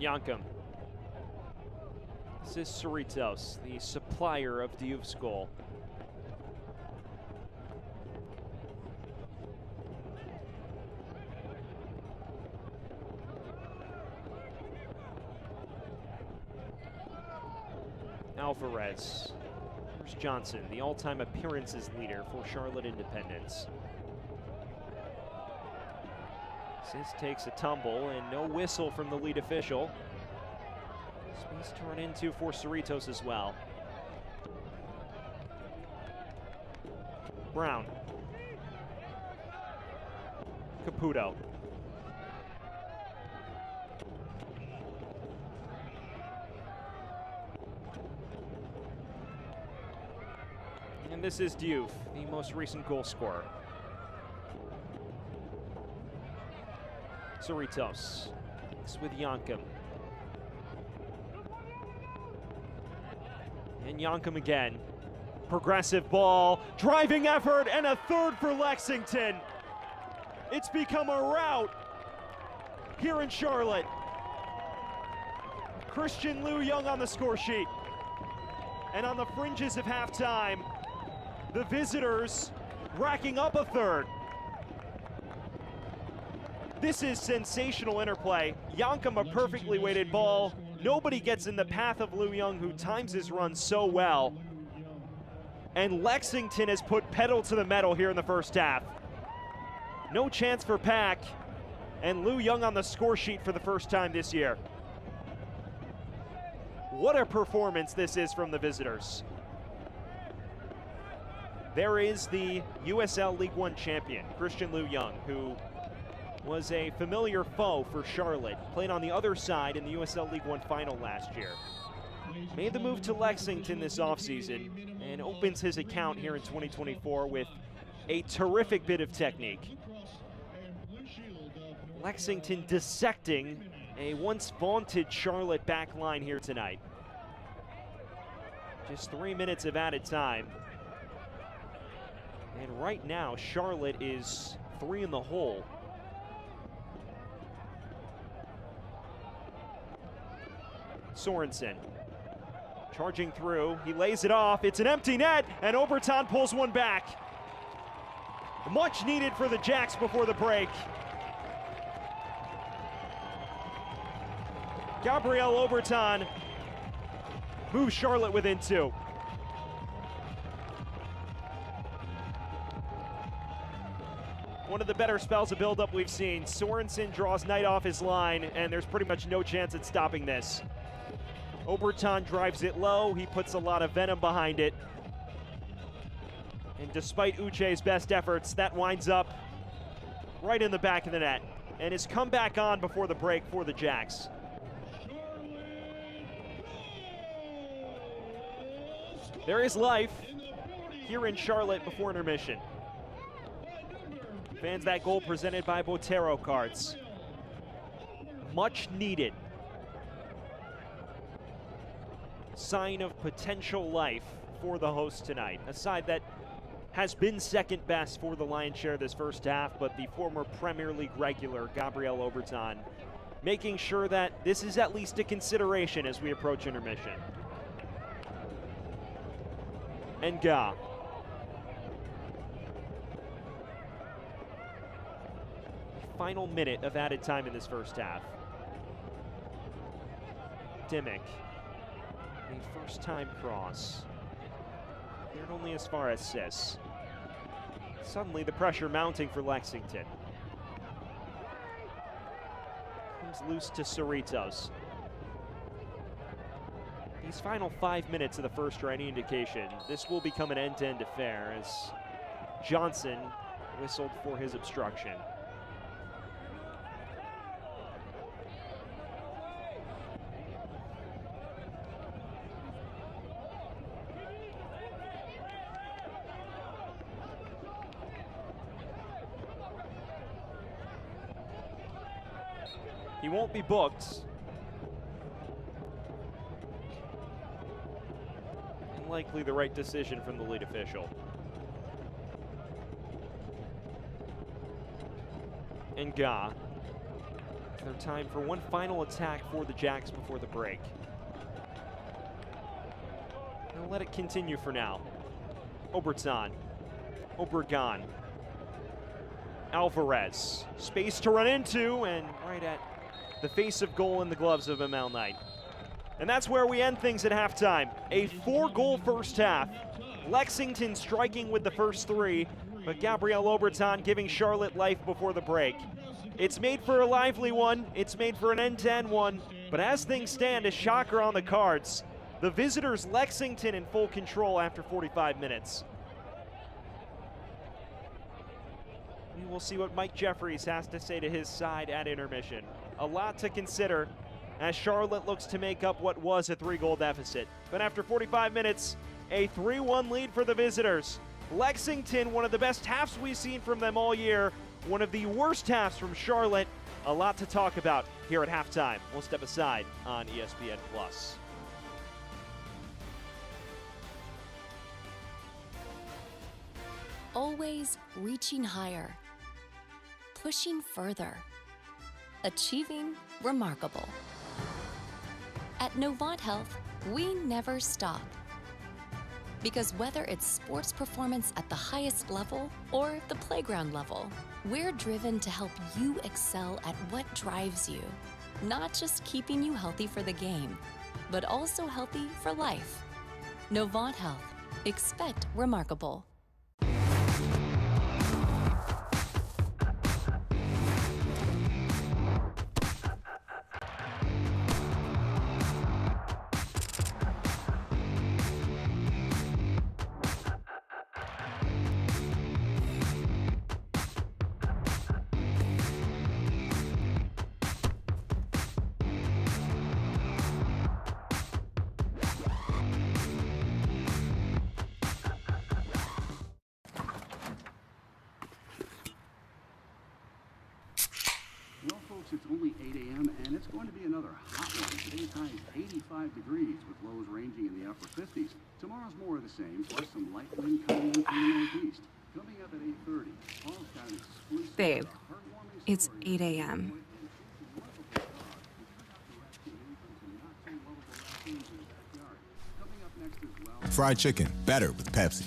Yankum. This is Cerritos, the supplier of Diouf's goal. Alvarez. Here's Johnson, the all-time appearances leader for Charlotte Independence. This takes a tumble and no whistle from the lead official. Space to run into for Cerritos as well. Brown. Caputo. And this is Youth, the most recent goal scorer. Cerritos. It's with Yankum. And Yankum again. Progressive ball, driving effort, and a third for Lexington. It's become a rout here in Charlotte. Christian Liu Young on the score sheet. And on the fringes of halftime, the visitors racking up a third. This is sensational interplay. Yankum, a perfectly weighted ball. Nobody gets in the path of Liu Young, who times his run so well. And Lexington has put pedal to the metal here in the first half. No chance for Pack, and Liu Young on the score sheet for the first time this year. What a performance this is from the visitors. There is the USL League One champion, Christian Liu Young, who was a familiar foe for Charlotte. Played on the other side in the USL League One final last year. Made the move to Lexington this offseason and opens his account here in 2024 with a terrific bit of technique. Lexington dissecting a once vaunted Charlotte back line here tonight. Just 3 minutes of added time. And right now, Charlotte is 3 in the hole. Sorensen charging through, he lays it off, it's an empty net, and Oberton pulls one back. Much needed for the Jacks before the break. Gabriel Oberton moves Charlotte within 2. One of the better spells of build-up we've seen. Sorensen draws Knight off his line, and there's pretty much no chance at stopping this. Oberton drives it low, he puts a lot of venom behind it. And despite Uche's best efforts, that winds up right in the back of the net. And is come back on before the break for the Jacks. There is life here in Charlotte before intermission. Fans that goal presented by Botero cards. Much needed. Sign of potential life for the hosts tonight. A side that has been second best for the lion's share this first half, but the former Premier League regular, Gabriel Oberton, making sure that this is at least a consideration as we approach intermission. And Ga. Final minute of added time in this first half. Dimmick. A first-time cross. Cleared only as far as Sis. Suddenly the pressure mounting for Lexington. Comes loose to Cerritos. These final 5 minutes of the first are any indication, this will become an end-to-end affair as Johnson whistled for his obstruction. He won't be booked. And likely the right decision from the lead official. And Ga. Their time for one final attack for the Jacks before the break. They'll let it continue for now. Oberton. Obregon. Alvarez. Space to run into, and right at the face of goal in the gloves of Amal Knight. And that's where we end things at halftime. A 4-goal first half. Lexington striking with the first 3, but Gabriel Oberton giving Charlotte life before the break. It's made for a lively one, it's made for an end-to-end one, but as things stand, a shocker on the cards. The visitors, Lexington, in full control after 45 minutes. We will see what Mike Jeffries has to say to his side at intermission. A lot to consider as Charlotte looks to make up what was a 3-goal deficit. But after 45 minutes, a 3-1 lead for the visitors. Lexington, one of the best halves we've seen from them all year, one of the worst halves from Charlotte. A lot to talk about here at halftime. We'll step aside on ESPN+. Always reaching higher, pushing further, achieving remarkable. At Novant Health, we never stop. Because whether it's sports performance at the highest level or the playground level, we're driven to help you excel at what drives you. Not just keeping you healthy for the game, but also healthy for life. Novant Health. Expect remarkable. Well, folks, it's only 8 a.m. and it's going to be another hot one. Today's high is 85 degrees with lows ranging in the upper 50s. Tomorrow's more of the same, plus some light wind coming in from the northeast. Coming up at 8:30, Paul's got an exclusive Babe, heartwarming it's story. 8 a.m. Fried chicken, better with Pepsi.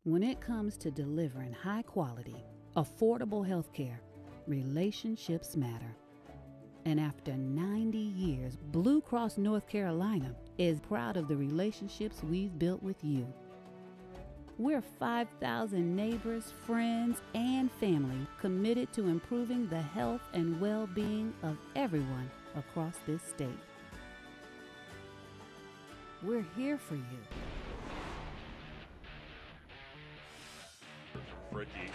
When it comes to delivering high quality, affordable health care, relationships matter. And after 90 years, Blue Cross North Carolina is proud of the relationships we've built with you. We're 5,000 neighbors, friends, and family committed to improving the health and well-being of everyone across this state. We're here for you. Ricky.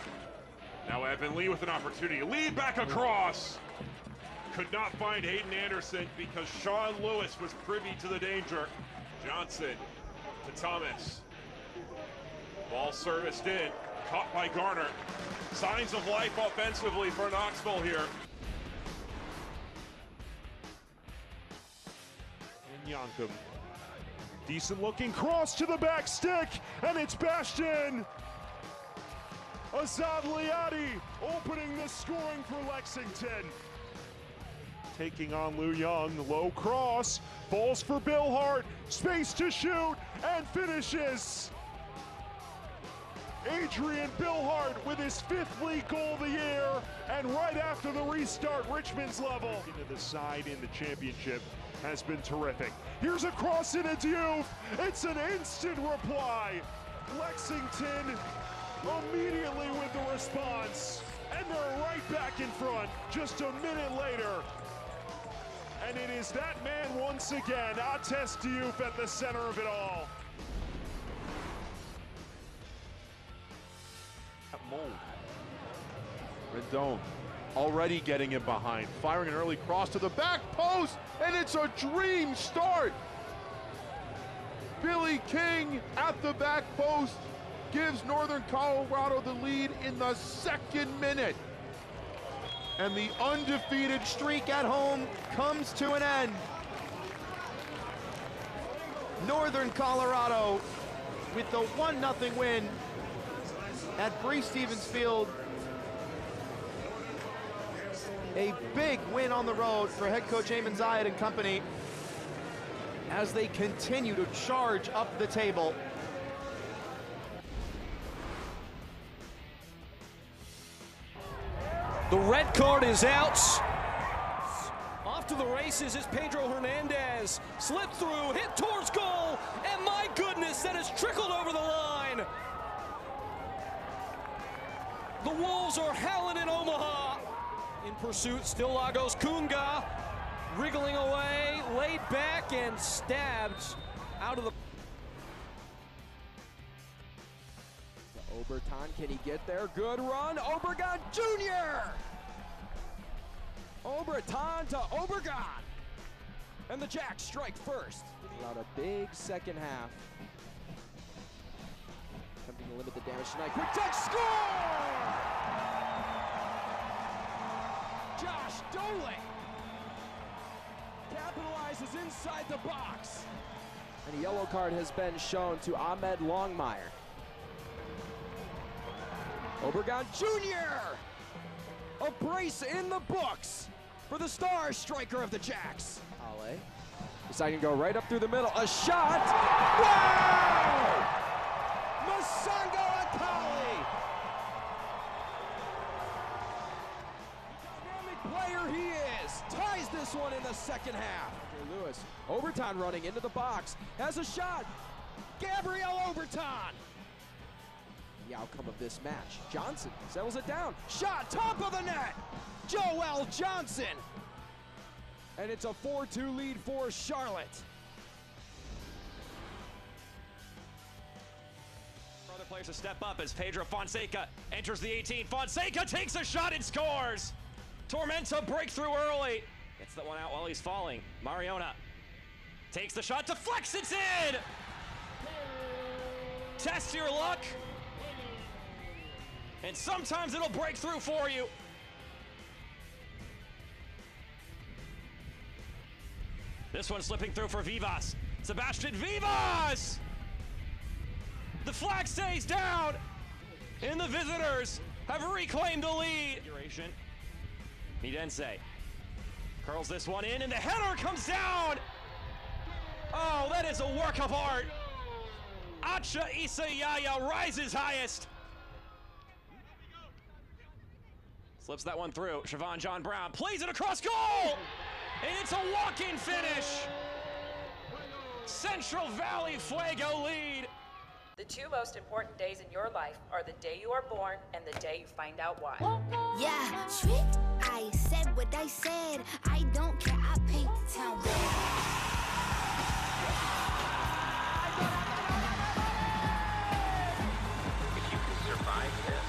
Now Evan Lee with an opportunity. Lead back across. Could not find Hayden Anderson because Sean Lewis was privy to the danger. Johnson to Thomas. Ball serviced in. Caught by Garner. Signs of life offensively for Knoxville here. And Yankum. Decent looking cross to the back stick, and it's bashed in. Azad Liadi opening the scoring for Lexington. Taking on Lou Young, low cross, falls for Bill Hart, space to shoot, and finishes. Adrian Billhart with his 5th league goal of the year, and right after the restart, Richmond's level. Into the side in the championship has been terrific. Here's a cross into Diouf. It's an instant reply. Lexington immediately with the response, and they're right back in front just a minute later. And it is that man once again, Ates Diouf, at the center of it all. Mold. Rendon already getting him behind, firing an early cross to the back post, and it's a dream start. Billy King at the back post gives Northern Colorado the lead in the 2nd minute. And the undefeated streak at home comes to an end. Northern Colorado with the 1-0 win at Bree Stevens Field. A big win on the road for head coach Eamon Zayed and company as they continue to charge up the table. The red card is out. Off to the races is Pedro Hernandez. Slipped through, hit towards goal, and my goodness, that has trickled over the line. The Wolves are howling in Omaha. In pursuit, still Lagos Kunga, wriggling away, laid back, and stabbed out of the... Oberton, can he get there? Good run, Obregon Jr. Oberton to Obregon. And the Jacks strike first. Allowed a big second half. Attempting to limit the damage tonight. Quick touch, score! Josh Dole capitalizes inside the box. And a yellow card has been shown to Ahmed Longmire. Obregon Jr. A brace in the books for the star striker of the Jacks. Ale deciding to go right up through the middle. A shot. Wow! Masanga Akali. Dynamic player he is. Ties this one in the second half. Lewis, Oberton running into the box. Has a shot. Gabriel Oberton. The outcome of this match. Johnson settles it down. Shot, top of the net. Joel Johnson. And it's a 4-2 lead for Charlotte. For other players to step up as Pedro Fonseca enters the 18. Fonseca takes a shot and scores. Tormenta breakthrough early. Gets that one out while he's falling. Mariona takes the shot, deflects, it's in. Test your luck. And sometimes it'll break through for you. This one slipping through for Vivas. Sebastian Vivas! The flag stays down, and the visitors have reclaimed the lead. Midense curls this one in, and the header comes down. Oh, that is a work of art. Acha Isayaya rises highest. Slips that one through. Siobhan John Brown plays it across goal! And it's a walk-in finish. Central Valley Fuego lead. The two most important days in your life are the day you are born and the day you find out why. Yeah, sweet. I said what I said. I don't care. I paint the town red. If you can survive this,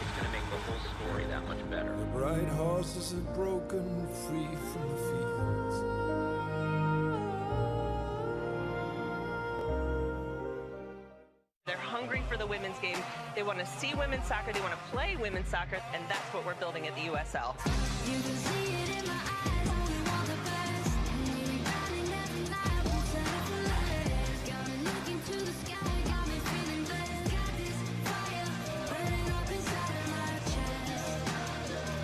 it's going to make the whole story that much better. The bright horses are broken free from the fields. They're hungry for the women's game. They want to see women's soccer. They want to play women's soccer, and that's what we're building at the USL. You can see it in my eyes. Only want the best. Rebounding every night. Won't settle for less. Got me looking to the sky. Got me feeling blessed. Got this fire burning up inside of my chest.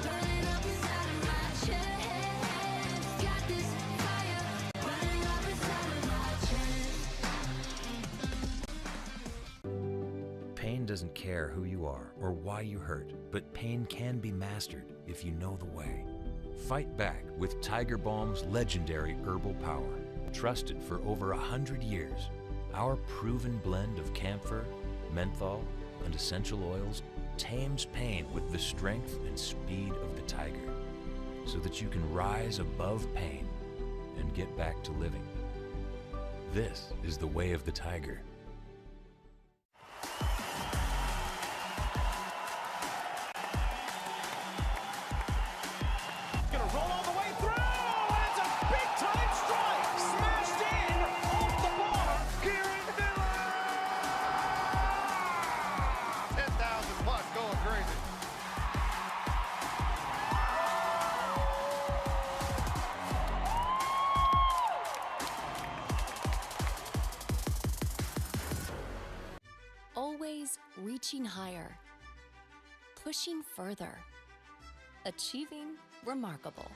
Burning up inside of my chest. Got this fire burning up inside of my chest. Pain doesn't care who you are or why you hurt, but pain can be mastered if you know the way. Fight back with Tiger Balm's legendary herbal power. Trusted for over 100 years, our proven blend of camphor, menthol, and essential oils tames pain with the strength and speed of the tiger, so that you can rise above pain and get back to living. This is the way of the tiger. Always reaching higher, pushing further, achieving remarkable.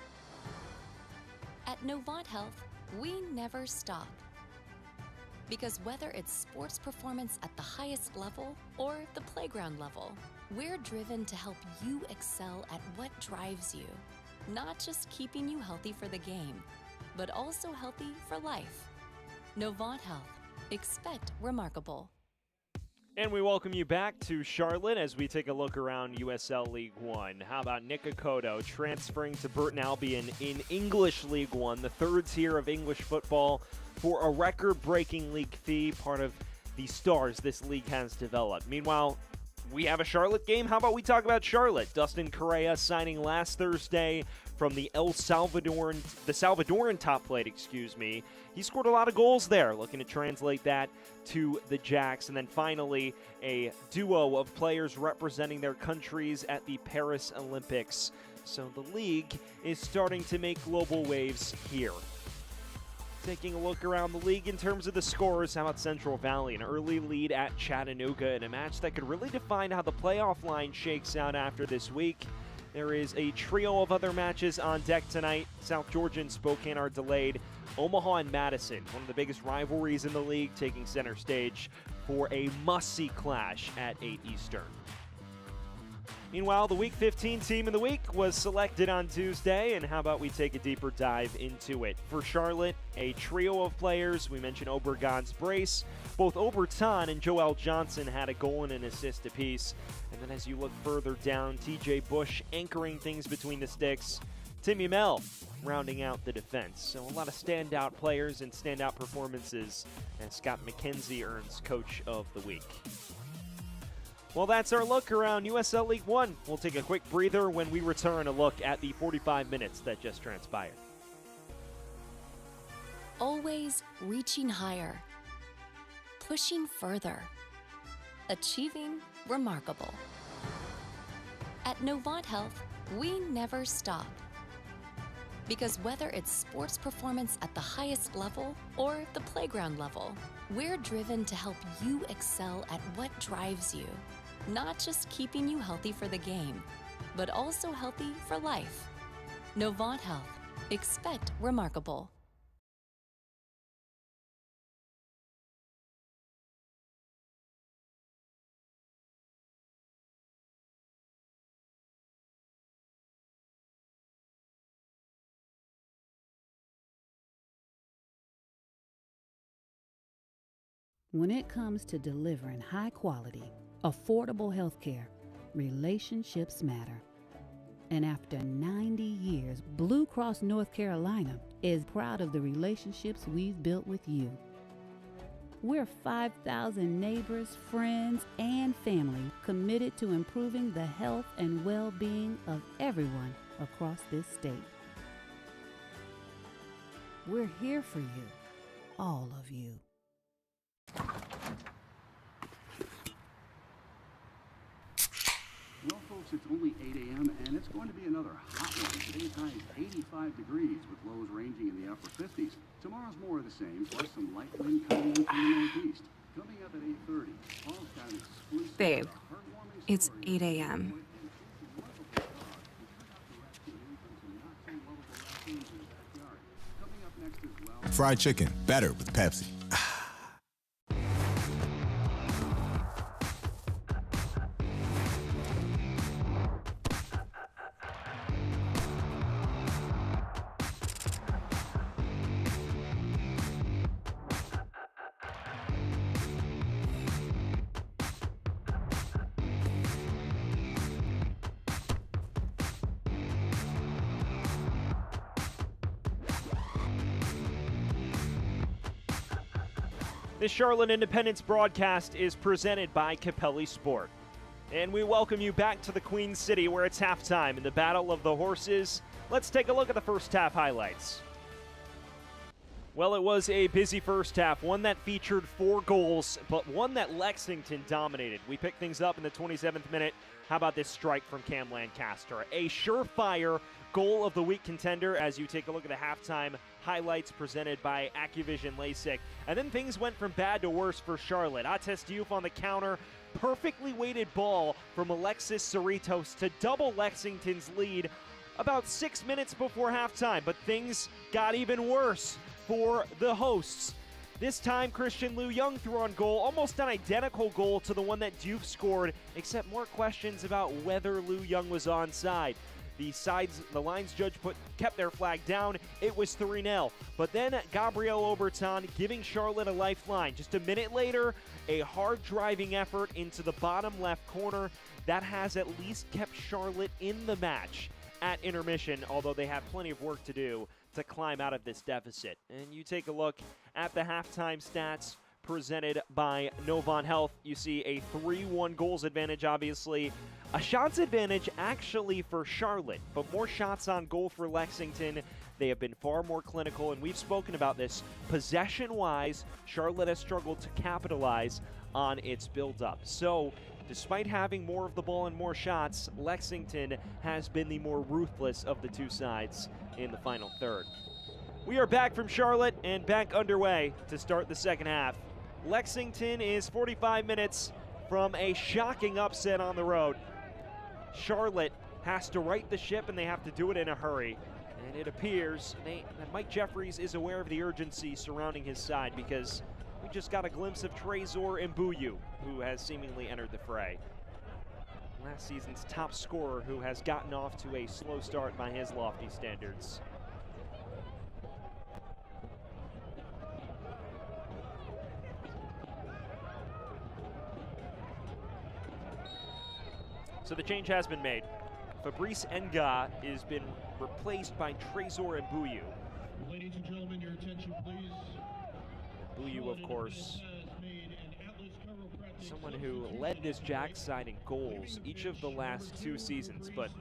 At Novant Health, we never stop. Because whether it's sports performance at the highest level or the playground level, we're driven to help you excel at what drives you. Not just keeping you healthy for the game, but also healthy for life. Novant Health. Expect remarkable. And we welcome you back to Charlotte as we take a look around USL League One. How about Nick Akoto transferring to Burton Albion in English League One, the third tier of English football, for a record-breaking league fee, part of the stars this league has developed. Meanwhile, we have a Charlotte game. How about we talk about Charlotte? Dustin Correa signing last Thursday from the Salvadoran top plate, He scored a lot of goals there, looking to translate that to the Jacks. And then finally, a duo of players representing their countries at the Paris Olympics. So the league is starting to make global waves here. Taking a look around the league in terms of the scores, how about Central Valley? An early lead at Chattanooga in a match that could really define how the playoff line shakes out after this week. There is a trio of other matches on deck tonight. South Georgia and Spokane are delayed. Omaha and Madison, one of the biggest rivalries in the league, taking center stage for a must-see clash at 8 Eastern. Meanwhile, the Week 15 Team of the Week was selected on Tuesday, and how about we take a deeper dive into it? For Charlotte, a trio of players. We mentioned Obregon's brace. Both Oberton and Joel Johnson had a goal and an assist apiece. And then as you look further down, TJ Bush anchoring things between the sticks. Tim Yamel rounding out the defense. So a lot of standout players and standout performances as Scott McKenzie earns Coach of the Week. Well, that's our look around USL League One. We'll take a quick breather when we return a look at the 45 minutes that just transpired. Always reaching higher, pushing further, achieving remarkable. At Novant Health, we never stop. Because whether it's sports performance at the highest level or the playground level, we're driven to help you excel at what drives you. Not just keeping you healthy for the game, but also healthy for life. Novant Health. Expect remarkable. When it comes to delivering high quality, affordable health care, relationships matter. And after 90 years, Blue Cross North Carolina is proud of the relationships we've built with you. We're 5,000 neighbors, friends, and family committed to improving the health and well-being of everyone across this state. We're here for you, all of you. Well, folks, it's only 8 a.m. and it's going to be another hot one. Today's high is 85 degrees with lows ranging in the upper 50s. Tomorrow's more of the same, plus some light wind coming in from the northeast. Coming up at 8:30, Paul's got an exclusive Babe, it's 8 a.m. Fried chicken, better with Pepsi. This Charlotte Independence broadcast is presented by Capelli Sport. And we welcome you back to the Queen City where it's halftime in the Battle of the Horses. Let's take a look at the first half highlights. Well, it was a busy first half, one that featured 4 goals, but one that Lexington dominated. We picked things up in the 27th minute. How about this strike from Cam Lancaster? A surefire goal of the week contender as you take a look at the halftime highlights presented by AccuVision LASIK. And then things went from bad to worse for Charlotte. Ates Diouf on the counter. Perfectly weighted ball from Alexis Cerritos to double Lexington's lead about 6 minutes before halftime. But things got even worse for the hosts. This time, Christian Liu Young threw on goal, almost an identical goal to the one that Diouf scored, except more questions about whether Liu Young was onside. The lines judge kept their flag down. It was 3-0. But then Gabriel Oberton giving Charlotte a lifeline. Just a minute later, a hard driving effort into the bottom left corner that has at least kept Charlotte in the match at intermission, although they have plenty of work to do to climb out of this deficit. And you take a look at the halftime stats presented by Novant Health. You see a 3-1 goals advantage, obviously. A shots advantage actually for Charlotte, but more shots on goal for Lexington. They have been far more clinical, and we've spoken about this. Possession-wise, Charlotte has struggled to capitalize on its build-up. So, despite having more of the ball and more shots, Lexington has been the more ruthless of the two sides in the final third. We are back from Charlotte and back underway to start the second half. Lexington is 45 minutes from a shocking upset on the road. Charlotte has to right the ship, and they have to do it in a hurry. And it appears that Mike Jeffries is aware of the urgency surrounding his side, because we just got a glimpse of Trezor Mbuyu, who has seemingly entered the fray. Last season's top scorer, who has gotten off to a slow start by his lofty standards. So the change has been made. Fabrice Enga has been replaced by Trezor Mbuyu. Ladies and gentlemen, your attention, please. Mbuyu, of course, someone who led this Jack side in goals each of the last 2 seasons, but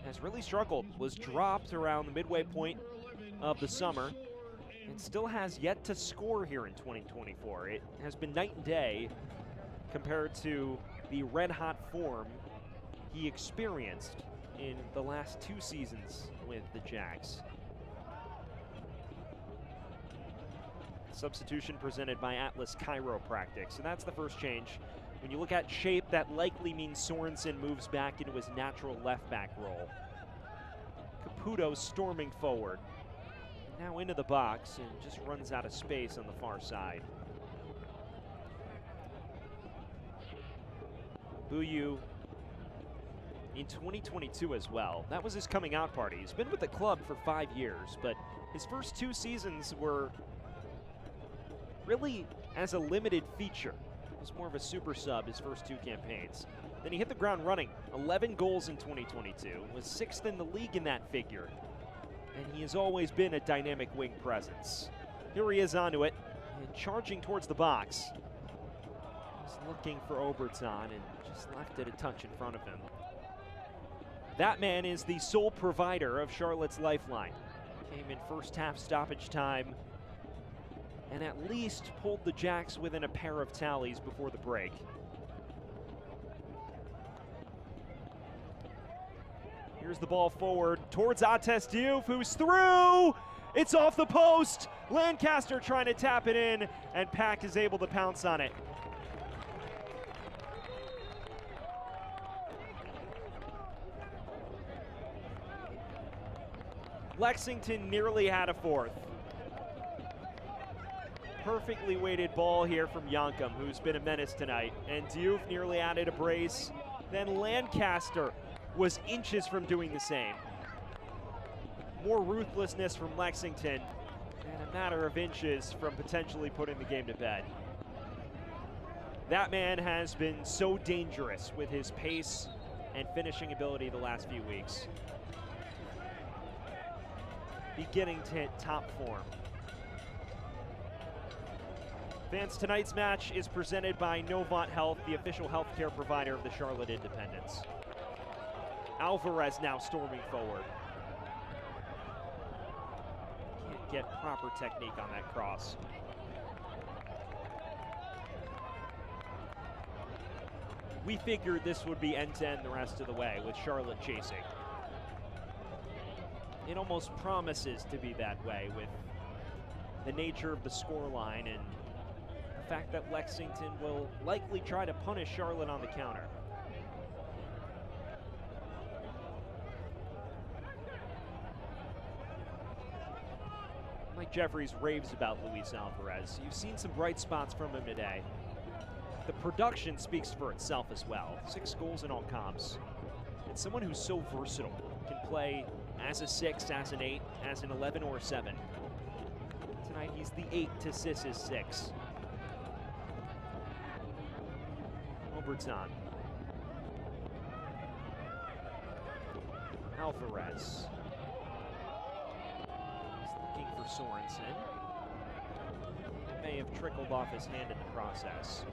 has really struggled. Was dropped around the midway point of the summer and still has yet to score here in 2024. It has been night and day compared to the red-hot form he experienced in the last 2 seasons with the Jacks. Substitution presented by Atlas Chiropractic. So that's the first change. When you look at shape, that likely means Sorensen moves back into his natural left back role. Caputo storming forward. Now into the box and just runs out of space on the far side. Mbuyu in 2022 as well. That was his coming out party. He's been with the club for 5 years, but his first 2 seasons were really as a limited feature. It was more of a super sub his first 2 campaigns. Then he hit the ground running. 11 goals in 2022. Was 6th in the league in that figure. And he has always been a dynamic wing presence. Here he is onto it and charging towards the box. He's looking for Oberton and just left it a touch in front of him. That man is the sole provider of Charlotte's lifeline. Came in first half stoppage time and at least pulled the Jacks within a pair of tallies before the break. Here's the ball forward towards Ates Diouf, who's through! It's off the post! Lancaster trying to tap it in, and Pack is able to pounce on it. Lexington nearly had a 4th. Perfectly weighted ball here from Yankum, who's been a menace tonight. And Diouf nearly added a brace. Then Lancaster was inches from doing the same. More ruthlessness from Lexington, and a matter of inches from potentially putting the game to bed. That man has been so dangerous with his pace and finishing ability the last few weeks. Beginning to hit top form. Fans, tonight's match is presented by Novant Health, the official healthcare provider of the Charlotte Independents. Alvarez now storming forward. Can't get proper technique on that cross. We figured this would be end-to-end the rest of the way with Charlotte chasing. It almost promises to be that way with the nature of the scoreline and the fact that Lexington will likely try to punish Charlotte on the counter. Mike Jeffries raves about Luis Alvarez. You've seen some bright spots from him today. The production speaks for itself as well. 6 goals in all comps. It's someone who's so versatile. Can play as a 6, as an 8, as an 11 or 7. Tonight he's the 8 to Sis's 6. Oberton. Alvarez. He's looking for Sorensen. may have trickled off his hand in the process.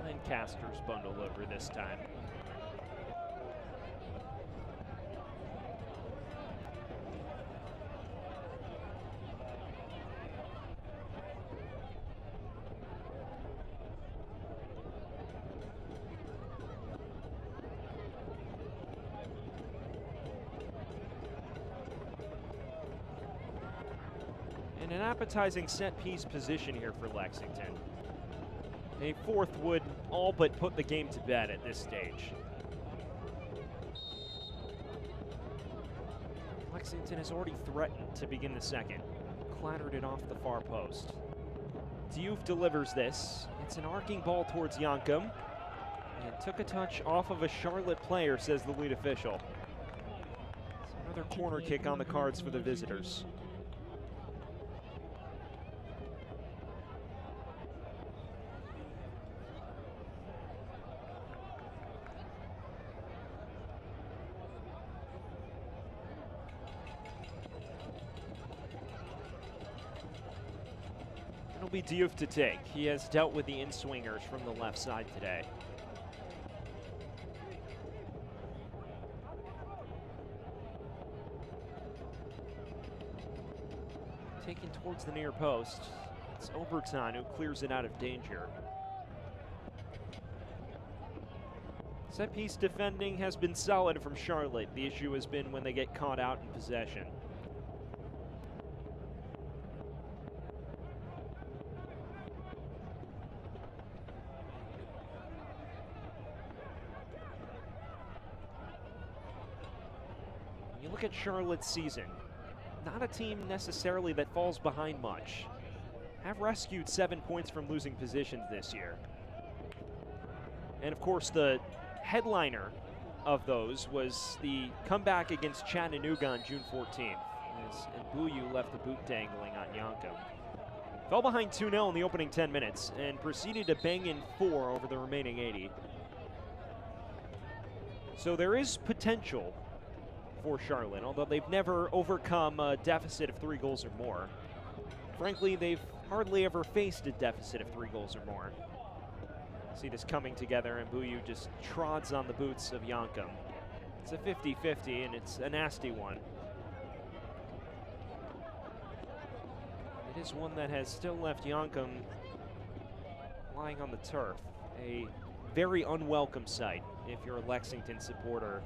Lancaster's bundle over this time. And an appetizing set-piece position here for Lexington. A fourth would all but put the game to bed at this stage. Lexington has already threatened to begin the second. Clattered it off the far post. Diouf delivers this. It's an arcing ball towards Yankum. And took a touch off of a Charlotte player, says the lead official. It's another corner kick on the cards for the visitors. It'll be Diouf to take. He has dealt with the in-swingers from the left side today. Taken towards the near post. It's Overton who clears it out of danger. Set-piece defending has been solid from Charlotte. The issue has been when they get caught out in possession. You look at Charlotte's season, not a team necessarily that falls behind much. Have rescued 7 points from losing positions this year. And of course, the headliner of those was the comeback against Chattanooga on June 14th, as Mbuyu left the boot dangling on Yankum. Fell behind 2-0 in the opening 10 minutes and proceeded to bang in 4 over the remaining 80. So there is potential for Charlotte, although they've never overcome a deficit of 3 goals or more. Frankly, they've hardly ever faced a deficit of 3 goals or more. See this coming together, and Mbuyu just trods on the boots of Yankum. It's a 50-50, and it's a nasty one. It is one that has still left Yankum lying on the turf. A very unwelcome sight if you're a Lexington supporter,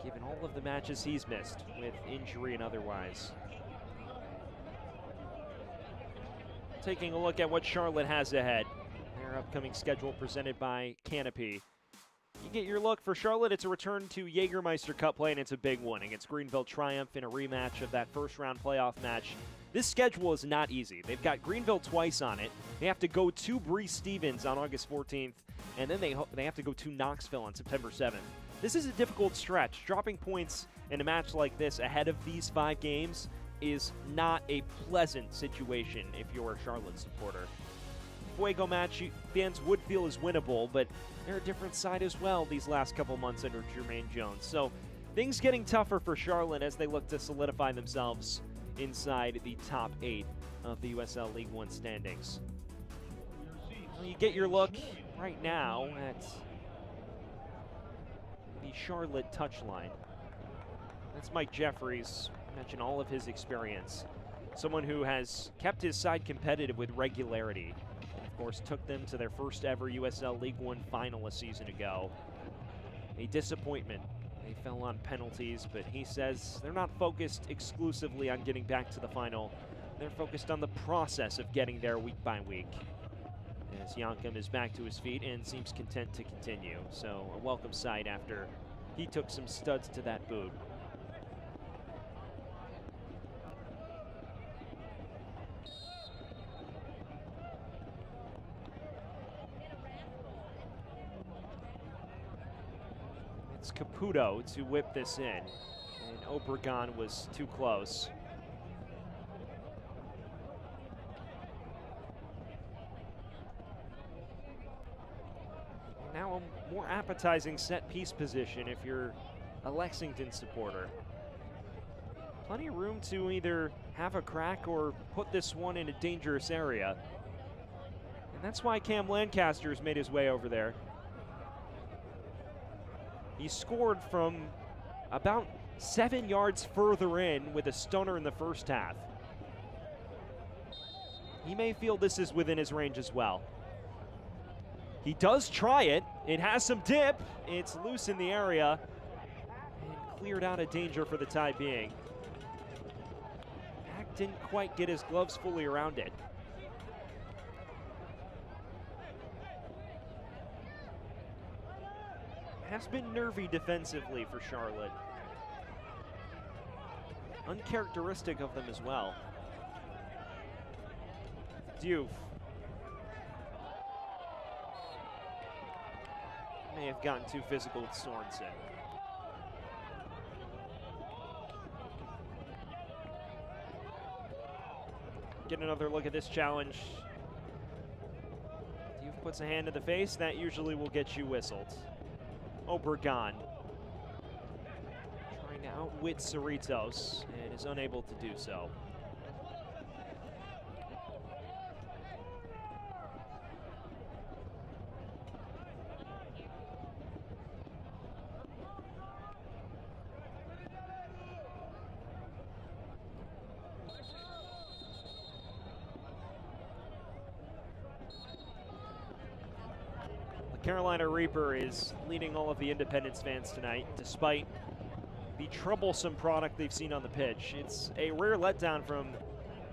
given all of the matches he's missed with injury and otherwise. Taking a look at what Charlotte has ahead. Their upcoming schedule presented by Canopy. You get your look for Charlotte. It's a return to Jägermeister Cup play, and it's a big one against Greenville Triumph in a rematch of that first-round playoff match. This schedule is not easy. They've got Greenville twice on it. They have to go to Breese Stevens on August 14th, and then they have to go to Knoxville on September 7th. This is a difficult stretch. Dropping points in a match like this ahead of these 5 games is not a pleasant situation if you're a Charlotte supporter. Fuego match fans would feel is winnable, but they're a different side as well these last couple months under Jermaine Jones. So things getting tougher for Charlotte as they look to solidify themselves inside the top 8 of the USL League One standings. Well, you get your look right now at the Charlotte touchline. That's Mike Jeffries. Mention all of his experience. Someone who has kept his side competitive with regularity. Of course, took them to their first ever USL League One final a season ago. A disappointment. They fell on penalties, but he says they're not focused exclusively on getting back to the final. They're focused on the process of getting there week by week. As Yankum is back to his feet and seems content to continue. So a welcome sight after he took some studs to that boot. It's Caputo to whip this in, and Obregon was too close. Now a more appetizing set piece position if you're a Lexington supporter. Plenty of room to either have a crack or put this one in a dangerous area. And that's why Cam Lancaster's made his way over there. He scored from about 7 yards further in with a stunner in the first half. He may feel this is within his range as well. He does try it. It has some dip. It's loose in the area and cleared out of danger for the time being. Pack didn't quite get his gloves fully around it. Has been nervy defensively for Charlotte. Uncharacteristic of them as well. Diouf. May have gotten too physical with Sorensen. Get another look at this challenge. Diouf puts a hand to the face. That usually will get you whistled. Obregon trying to outwit Cerritos and is unable to do so. Carolina Reaper is leading all of the Independence fans tonight, despite the troublesome product they've seen on the pitch. It's a rare letdown from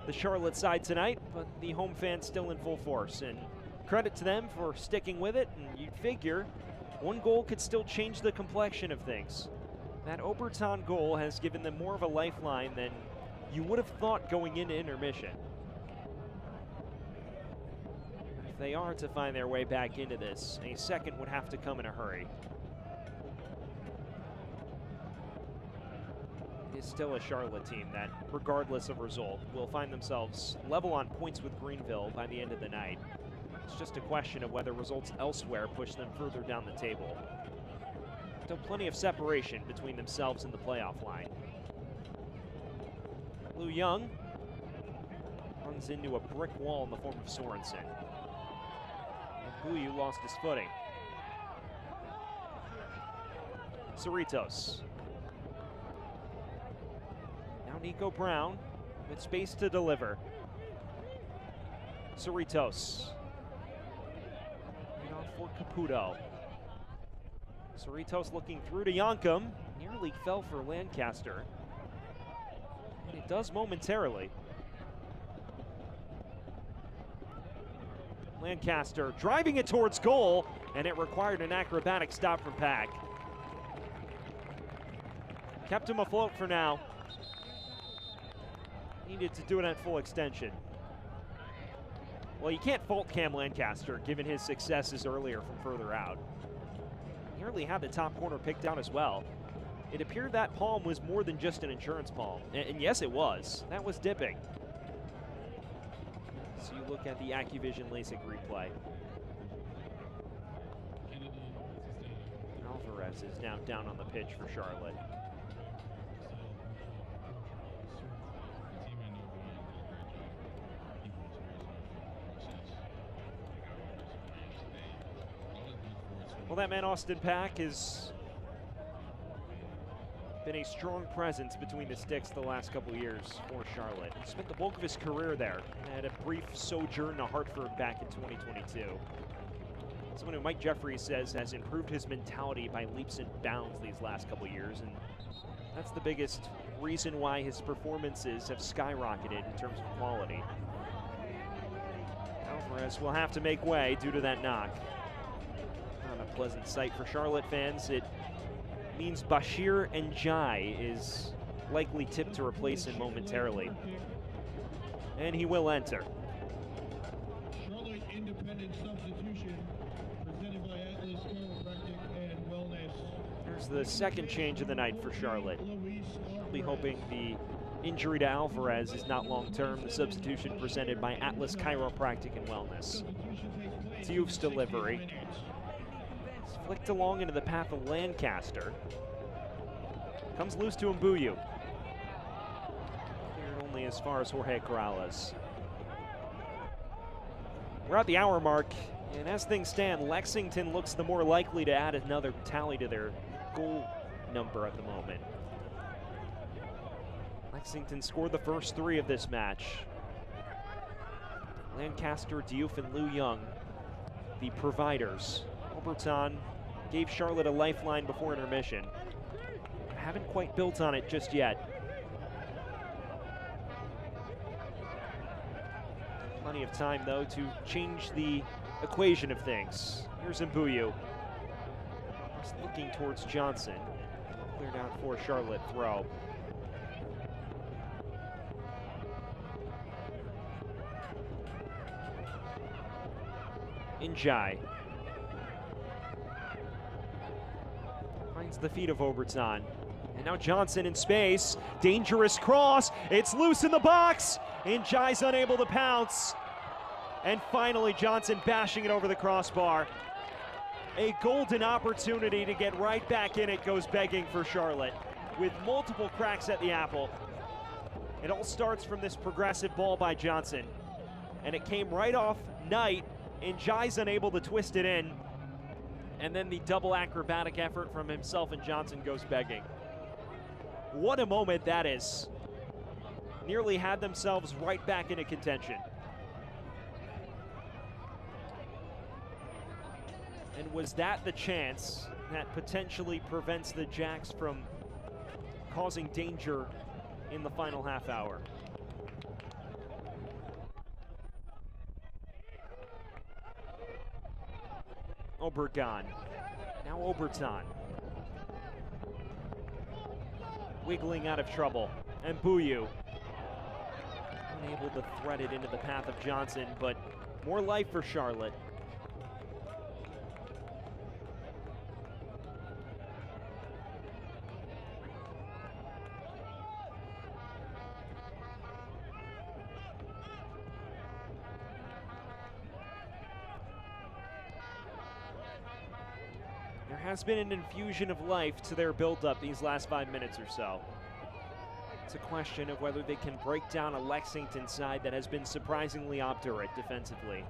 the Charlotte side tonight, but the home fans still in full force. And credit to them for sticking with it, and you'd figure one goal could still change the complexion of things. That Oberton goal has given them more of a lifeline than you would have thought going into intermission. They are to find their way back into this. A second would have to come in a hurry. It is still a Charlotte team that, regardless of result, will find themselves level on points with Greenville by the end of the night. It's just a question of whether results elsewhere push them further down the table. Still plenty of separation between themselves and the playoff line. Lou Young runs into a brick wall in the form of Sorensen. Buyu lost his footing. Cerritos. Now Nico Brown with space to deliver. Cerritos. And off for Caputo. Cerritos looking through to Yankum. Nearly fell for Lancaster. And it does momentarily. Lancaster driving it towards goal, and it required an acrobatic stop from Pack. Kept him afloat for now. Needed to do it at full extension. Well, you can't fault Cam Lancaster given his successes earlier from further out. Nearly had the top corner picked out as well. It appeared that palm was more than just an insurance palm, and yes, it was. That was dipping. So you look at the AccuVision LASIK replay. Alvarez is now down on the pitch for Charlotte. Well, that man Austin Pack has been a strong presence between the sticks the last couple years for Charlotte. He spent the bulk of his career there, had a brief sojourn to Hartford back in 2022. Someone who Mike Jeffries says has improved his mentality by leaps and bounds these last couple years, and that's the biggest reason why his performances have skyrocketed in terms of quality. Alvarez will have to make way due to that knock. Not a pleasant sight for Charlotte fans. It means Bashir Njai is likely tipped to replace him momentarily. And he will enter. Charlotte independent substitution presented by Atlas Chiropractic and Wellness. There's the second change of the night for Charlotte. I'll be hoping the injury to Alvarez is not long-term. The substitution presented by Atlas Chiropractic and Wellness. Diouf's delivery. It's flicked along into the path of Lancaster. Comes loose to Mbuyu. Cleared only as far as Jorge Corrales. We're at the hour mark, and as things stand, Lexington looks the more likely to add another tally to their goal number at the moment. Lexington scored the first 3 of this match. Lancaster, Diouf, and Liu Young, the providers. Oberton gave Charlotte a lifeline before intermission. Haven't quite built on it just yet. Plenty of time, though, to change the equation of things. Here's Mbuyu. Just looking towards Johnson. Cleared out for Charlotte throw. Njai. Finds the feet of Oberton. And now Johnson in space. Dangerous cross. It's loose in the box. Njai's unable to pounce. And finally, Johnson bashing it over the crossbar. A golden opportunity to get right back in it goes begging for Charlotte, with multiple cracks at the apple. It all starts from this progressive ball by Johnson. And it came right off Knight. Njai's unable to twist it in. And then the double acrobatic effort from himself and Johnson goes begging. What a moment that is. Nearly had themselves right back into contention. And was that the chance that potentially prevents the Jacks from causing danger in the final half hour? Obregon. Now Oberton. Wiggling out of trouble. And Mbuyu. Unable to thread it into the path of Johnson, but more life for Charlotte. There has been an infusion of life to their build-up these last 5 minutes or so. It's a question of whether they can break down a Lexington side that has been surprisingly obdurate defensively.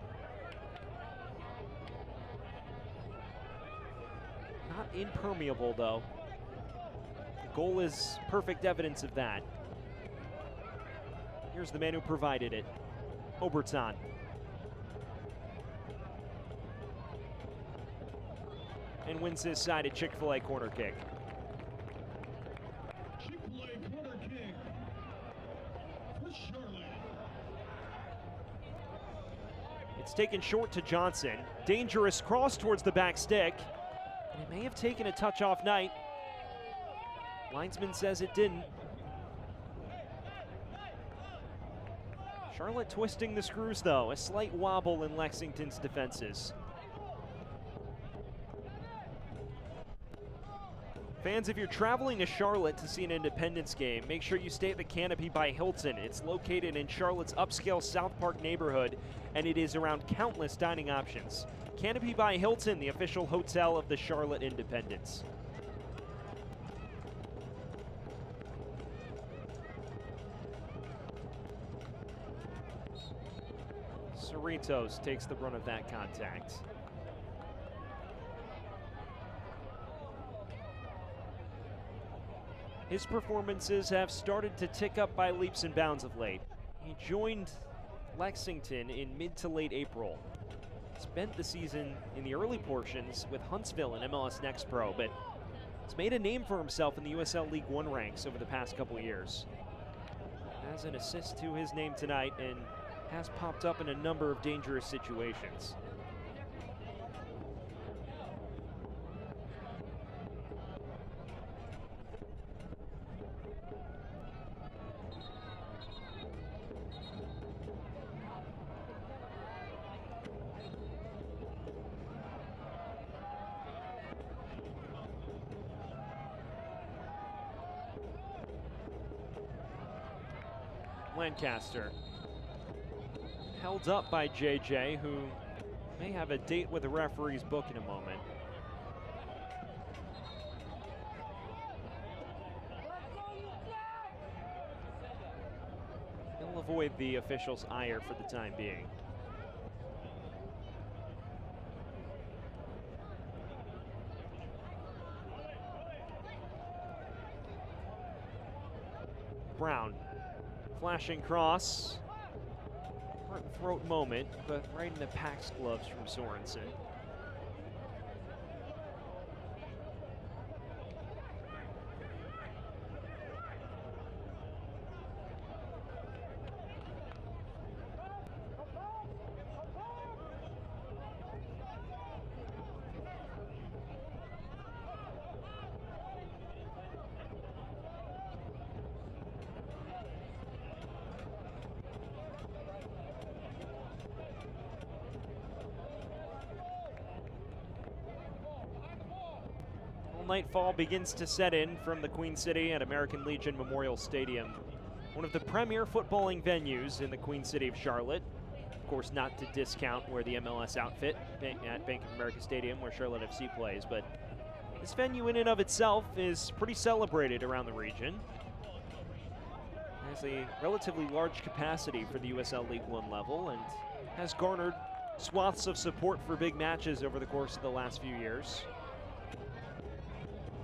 Not impermeable, though. The goal is perfect evidence of that. Here's the man who provided it, Oberton. And wins his side at Chick-fil-A corner kick. Chick-fil-A corner kick for Charlotte. It's taken short to Johnson. Dangerous cross towards the back stick. And it may have taken a touch off Knight. Linesman says it didn't. Charlotte twisting the screws, though. A slight wobble in Lexington's defenses. Fans, if you're traveling to Charlotte to see an Independence game, make sure you stay at the Canopy by Hilton. It's located in Charlotte's upscale South Park neighborhood, and it is around countless dining options. Canopy by Hilton, the official hotel of the Charlotte Independence. Cerritos takes the brunt of that contact. His performances have started to tick up by leaps and bounds of late. He joined Lexington in mid to late April. Spent the season in the early portions with Huntsville in MLS Next Pro, but has made a name for himself in the USL League One ranks over the past couple years. Has an assist to his name tonight and has popped up in a number of dangerous situations. Lancaster. Held up by JJ, who may have a date with the referee's book in a moment. He'll avoid the official's ire for the time being. Brown, flashing cross. Front throat moment, but right in the Pax gloves from Sorensen. Nightfall begins to set in from the Queen City at American Legion Memorial Stadium, one of the premier footballing venues in the Queen City of Charlotte. Of course, not to discount where the MLS outfit at Bank of America Stadium, where Charlotte FC plays, but this venue in and of itself is pretty celebrated around the region. It has a relatively large capacity for the USL League One level and has garnered swaths of support for big matches over the course of the last few years.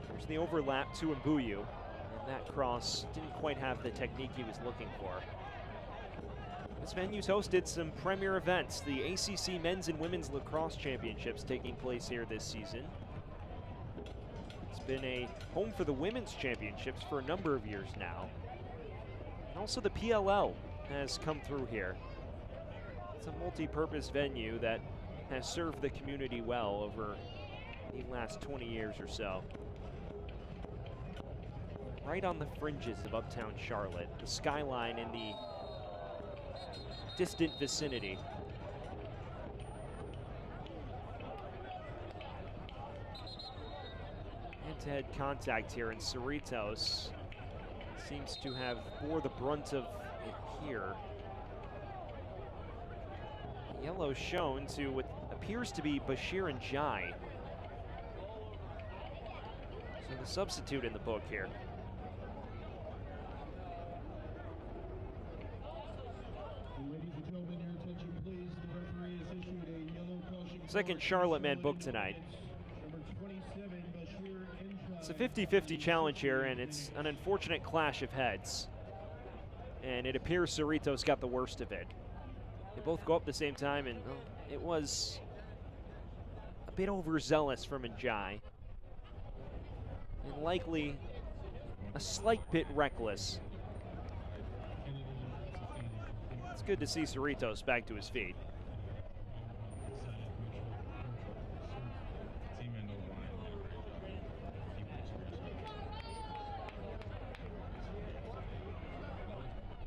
There's the overlap to Mbuyu, and that cross didn't quite have the technique he was looking for. This venue's hosted some premier events, the ACC Men's and Women's Lacrosse Championships taking place here this season. It's been a home for the Women's Championships for a number of years now. And also the PLL has come through here. It's a multi-purpose venue that has served the community well over the last 20 years or so. Right on the fringes of uptown Charlotte, the skyline in the distant vicinity. Head-to-head contact here, and Cerritos seems to have bore the brunt of it here. Yellow shown to what appears to be Bashir and Jai. So the substitute in the book here. Second Charlotte man booked tonight. It's a 50-50 challenge here, and it's an unfortunate clash of heads. And it appears Cerritos got the worst of it. They both go up at the same time, and it was a bit overzealous from Njai. And likely a slight bit reckless. It's good to see Cerritos back to his feet.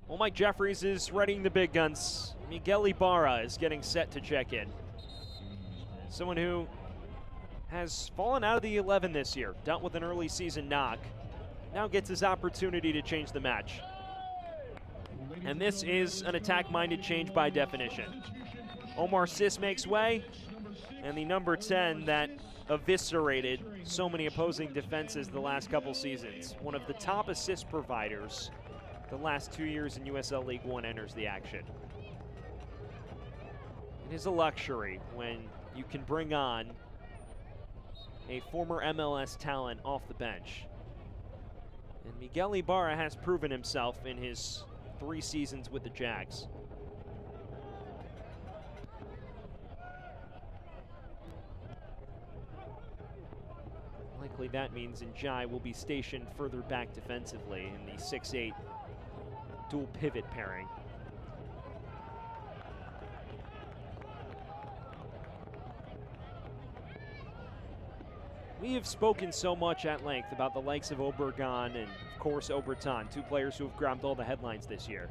Well, Mike Jeffries is readying the big guns. Miguel Ibarra is getting set to check in. Someone who has fallen out of the 11 this year, dealt with an early season knock, now gets his opportunity to change the match. And this is an attack-minded change by definition. Omar Sis makes way, and the number 10 that eviscerated so many opposing defenses the last couple seasons, one of the top assist providers the last 2 years in USL League One, enters the action. It is a luxury when you can bring on a former MLS talent off the bench. And Miguel Ibarra has proven himself in his 3 seasons with the Jags. Likely that means Njai will be stationed further back defensively in the 6'8" dual pivot pairing. We have spoken so much at length about the likes of Obregon and, of course, Obertan, 2 players who have grabbed all the headlines this year.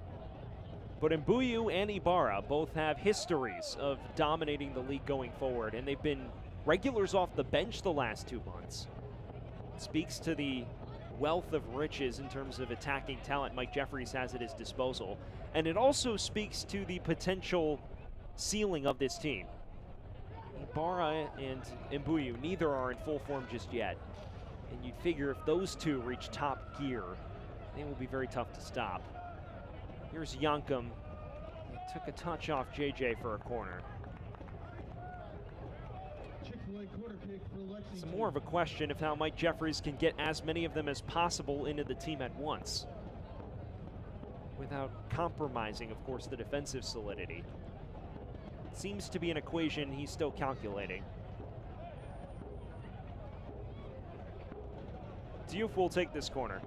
But Mbuyu and Ibarra both have histories of dominating the league going forward, and they've been regulars off the bench the last 2 months. It speaks to the wealth of riches in terms of attacking talent Mike Jeffries has at his disposal. and it also speaks to the potential ceiling of this team. Ibarra and Mbuyu, neither are in full form just yet. And you'd figure if those two reach top gear, they will be very tough to stop. Here's Yankum. He took a touch off JJ for a corner. It's more of a question of how Mike Jeffries can get as many of them as possible into the team at once, without compromising, of course, the defensive solidity. It seems to be an equation he's still calculating. Diouf will take this corner.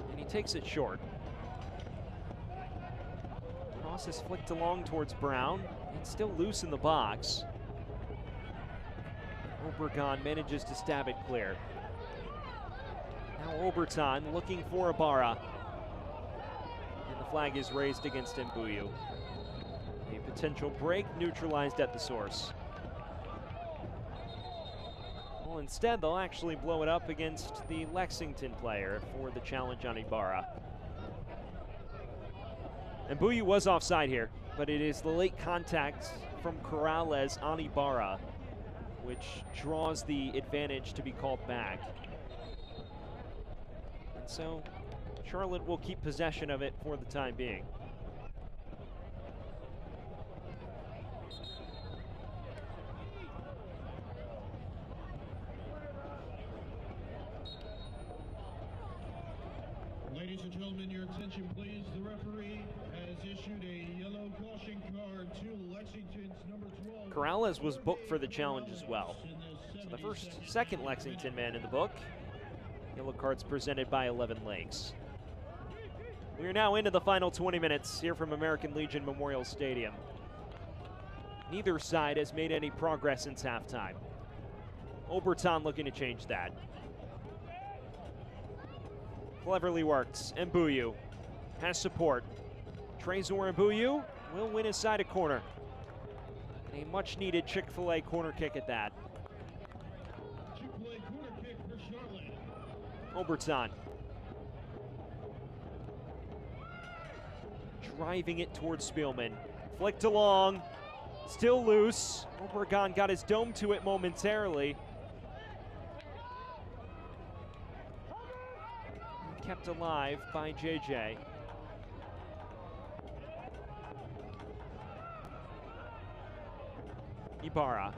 And he takes it short. Cross is flicked along towards Brown. It's still loose in the box. Obregon manages to stab it clear. Now Oberton looking for Ibarra. And the flag is raised against Mbuyu. A potential break neutralized at the source. Well, instead they'll actually blow it up against the Lexington player for the challenge on Ibarra. Mbuyu was offside here, but it is the late contact from Corrales on Ibarra which draws the advantage to be called back. And so Charlotte will keep possession of it for the time being. Ladies and gentlemen, your attention please. The referee has issued a yellow caution card to Lexington's number 12. Corrales was booked for the challenge as well. So the second Lexington man in the book. Yellow cards presented by 11 Lakes. We are now into the final 20 minutes here from American Legion Memorial Stadium. Neither side has made any progress since halftime. Oberton looking to change that. Cleverly worked. Mbuyu has support. Trezor Mbuyu will win his side a corner. And a much needed Chick-fil-A corner kick at that. Chick-fil-A corner kick for Charlotte. Oberton. Driving it towards Spielman. Flicked along. Still loose. Obregon got his dome to it momentarily. Kept alive by JJ. Ibarra.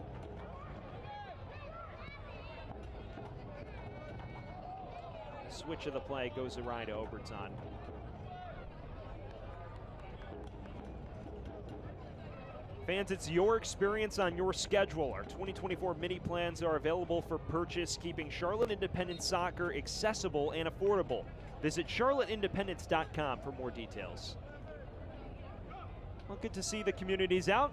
Switch of the play goes awry to Oberton. Fans, it's your experience on your schedule. Our 2024 mini plans are available for purchase, keeping Charlotte Independent Soccer accessible and affordable. Visit charlotteindependence.com for more details. Well, good to see the communities out.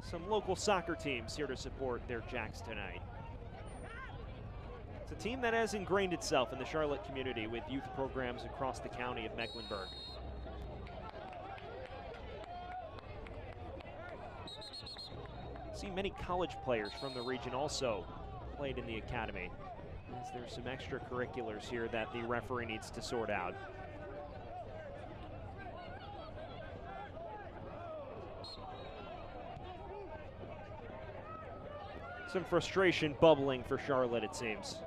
Some local soccer teams here to support their Jacks tonight. It's a team that has ingrained itself in the Charlotte community with youth programs across the county of Mecklenburg. See many college players from the region also played in the academy, as there's some extracurriculars here that the referee needs to sort out. Some frustration bubbling for Charlotte, it seems.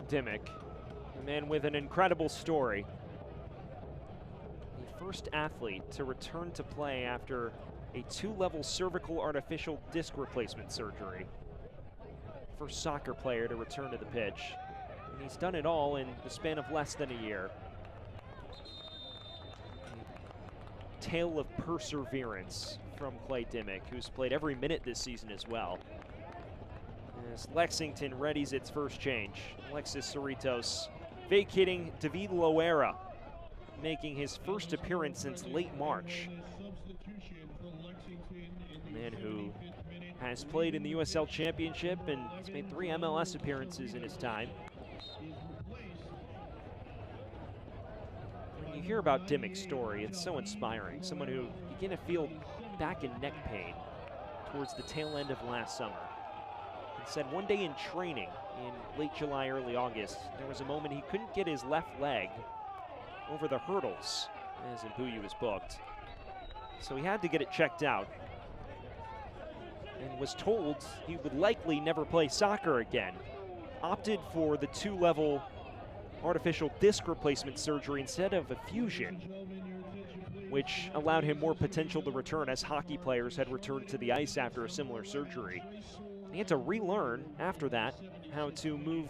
Dimmick, a man with an incredible story. The first athlete to return to play after a 2-level cervical artificial disc replacement surgery. First soccer player to return to the pitch. And he's done it all in the span of less than a year. A tale of perseverance from Clay Dimmick, who's played every minute this season as well. As Lexington readies its first change. Alexis Cerritos vacating David Loera. making his first appearance since late March. A man who has played in the USL Championship and has made 3 MLS appearances in his time. When you hear about Dimmick's story, it's so inspiring. Someone who began to feel back and neck pain towards the tail end of last summer. He said one day in training in late July, early August, there was a moment he couldn't get his left leg over the hurdles as Mbuyu was booked. So he had to get it checked out and was told he would likely never play soccer again. Opted for the 2-level artificial disc replacement surgery instead of a fusion, which allowed him more potential to return as hockey players had returned to the ice after a similar surgery. He had to relearn after that how to move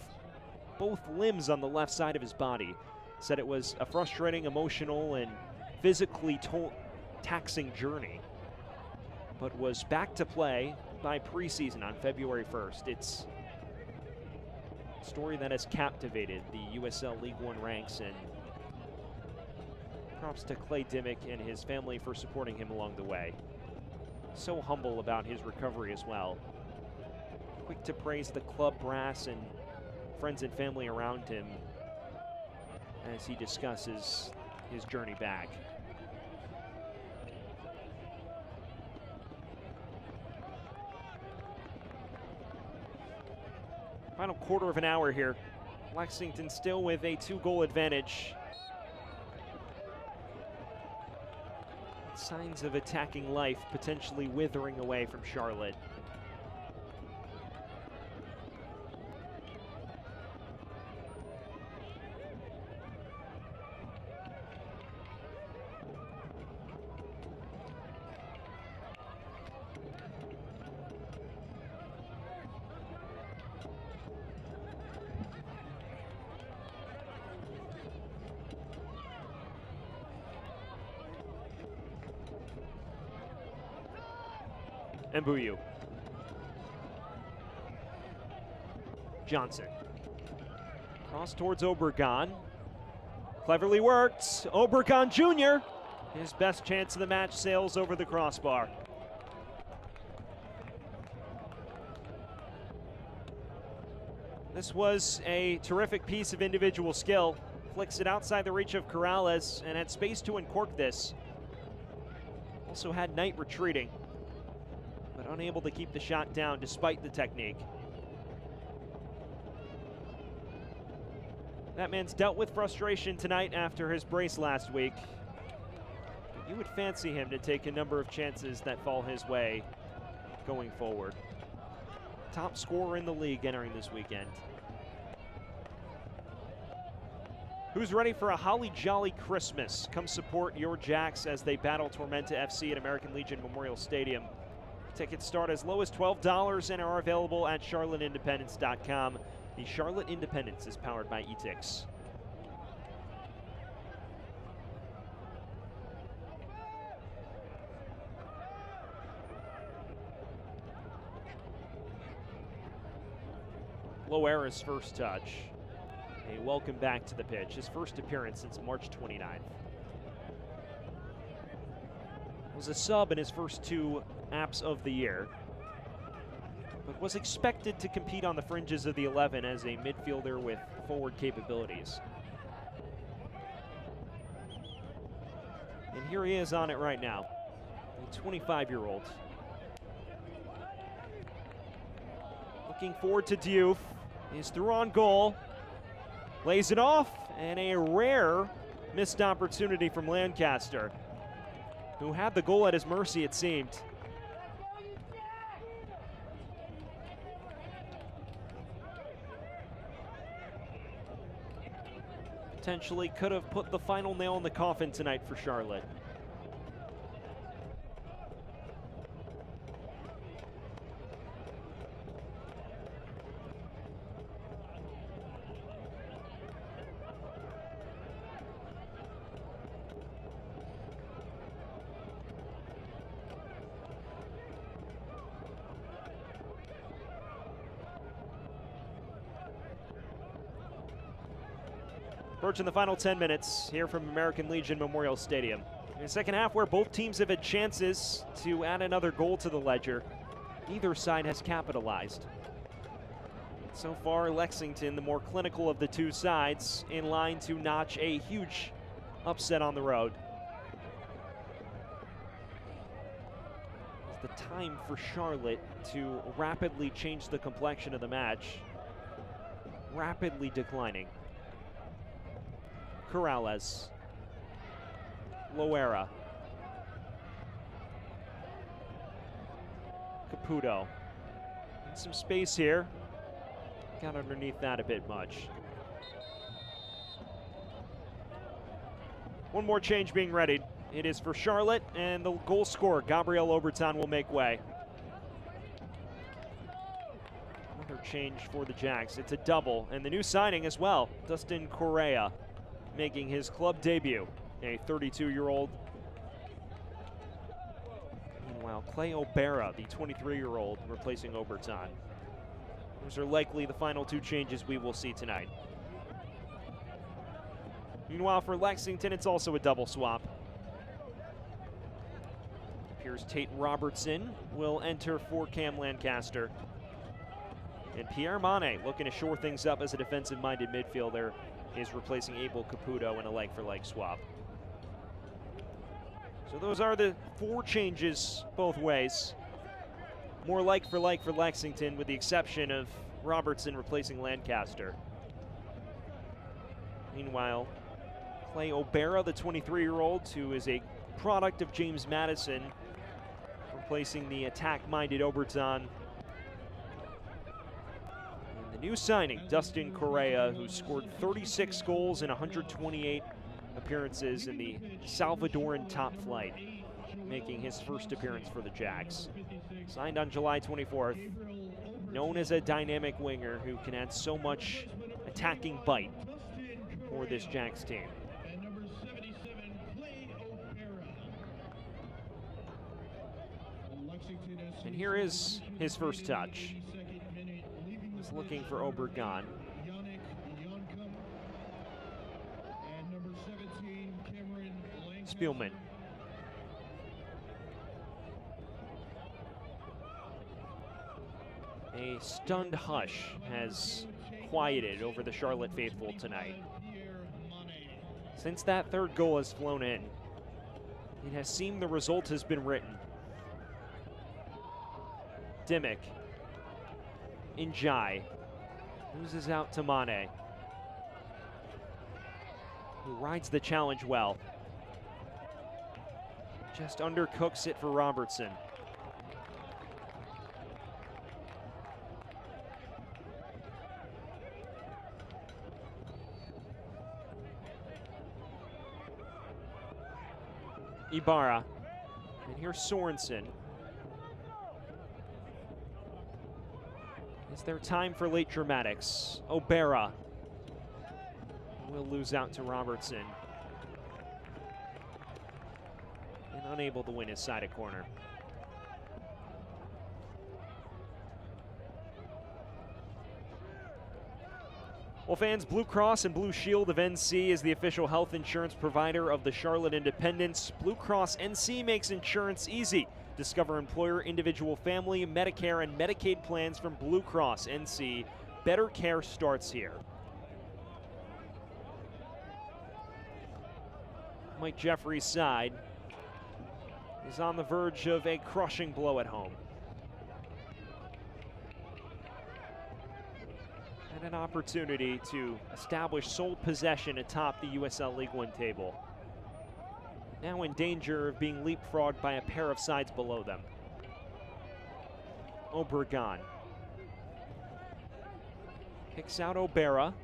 both limbs on the left side of his body. Said it was a frustrating, emotional, and physically taxing journey, but was back to play by preseason on February 1st. It's a story that has captivated the USL League One ranks, and props to Clay Dimmick and his family for supporting him along the way. So humble about his recovery as well. Quick to praise the club brass and friends and family around him as he discusses his journey back. Final quarter of an hour here. Lexington still with a 2-goal advantage. Signs of attacking life potentially withering away from Charlotte. Mbuyu. Johnson. Cross towards Obregon. Cleverly worked. Obregon Jr. His best chance of the match sails over the crossbar. This was a terrific piece of individual skill. Flicks it outside the reach of Corrales and had space to uncork this. Also had Knight retreating, but unable to keep the shot down despite the technique. That man's dealt with frustration tonight after his brace last week. You would fancy him to take a number of chances that fall his way going forward. Top scorer in the league entering this weekend. Who's ready for a holly jolly Christmas? Come support your Jacks as they battle Tormenta FC at American Legion Memorial Stadium. Tickets start as low as $12 and are available at charlotteindependence.com. The Charlotte Independence is powered by ETIX. Loera's first touch. A welcome back to the pitch. His first appearance since March 29th. Was a sub in his first 2 apps of the year, but was expected to compete on the fringes of the 11 as a midfielder with forward capabilities. And here he is on it right now, a 25-year-old. Looking forward to Diouf. He's through on goal. Lays it off, and a rare missed opportunity from Lancaster, who had the goal at his mercy, it seemed. Potentially could have put the final nail in the coffin tonight for Charlotte. Approaching the final 10 minutes here from American Legion Memorial Stadium. In the second half, where both teams have had chances to add another goal to the ledger, neither side has capitalized. So far, Lexington, the more clinical of the two sides, in line to notch a huge upset on the road. It's the time for Charlotte to rapidly change the complexion of the match, rapidly declining. Corrales, Loera, Caputo. And some space here. Got underneath that a bit much. One more change being readied. It is for Charlotte, and the goal scorer, Gabriel Obertan, will make way. Another change for the Jacks. It's a double, and the new signing as well, Dustin Correa, making his club debut, a 32-year-old. Meanwhile, Clay O'Bara, the 23-year-old, replacing Obertan. Those are likely the final two changes we will see tonight. Meanwhile, for Lexington, it's also a double swap. Appears Tate Robertson will enter for Cam Lancaster. And Pierre Mane, looking to shore things up as a defensive-minded midfielder, is replacing Abel Caputo in a like-for-like swap. So those are the four changes both ways. More like-for-like for Lexington, with the exception of Robertson replacing Lancaster. Meanwhile, Clay O'Bara, the 23-year-old, who is a product of James Madison, replacing the attack-minded Obertan. And the new signing, Dustin Correa, who scored 36 goals in 128 appearances in the Salvadoran top flight, making his first appearance for the Jacks. Signed on July 24th, known as a dynamic winger who can add so much attacking bite for this Jacks team. And here is his first touch. He's looking for Obergan. Spielman. A stunned hush has quieted over the Charlotte faithful tonight. Since that third goal has flown in, it has seemed the result has been written. Dimmick. Njai. Loses out to Mane, who rides the challenge well. Just undercooks it for Robertson. Ibarra. And here's Sorensen. Is there time for late dramatics? O'Bara will lose out to Robertson. And unable to win his side of corner. Well, fans, Blue Cross and Blue Shield of NC is the official health insurance provider of the Charlotte Independents. Blue Cross NC makes insurance easy. Discover employer, individual, family, Medicare, and Medicaid plans from Blue Cross NC. Better care starts here. Mike Jeffrey's side is on the verge of a crushing blow at home. And an opportunity to establish sole possession atop the USL League One table. Now in danger of being leapfrogged by a pair of sides below them. Obregon. Picks out O'Bara.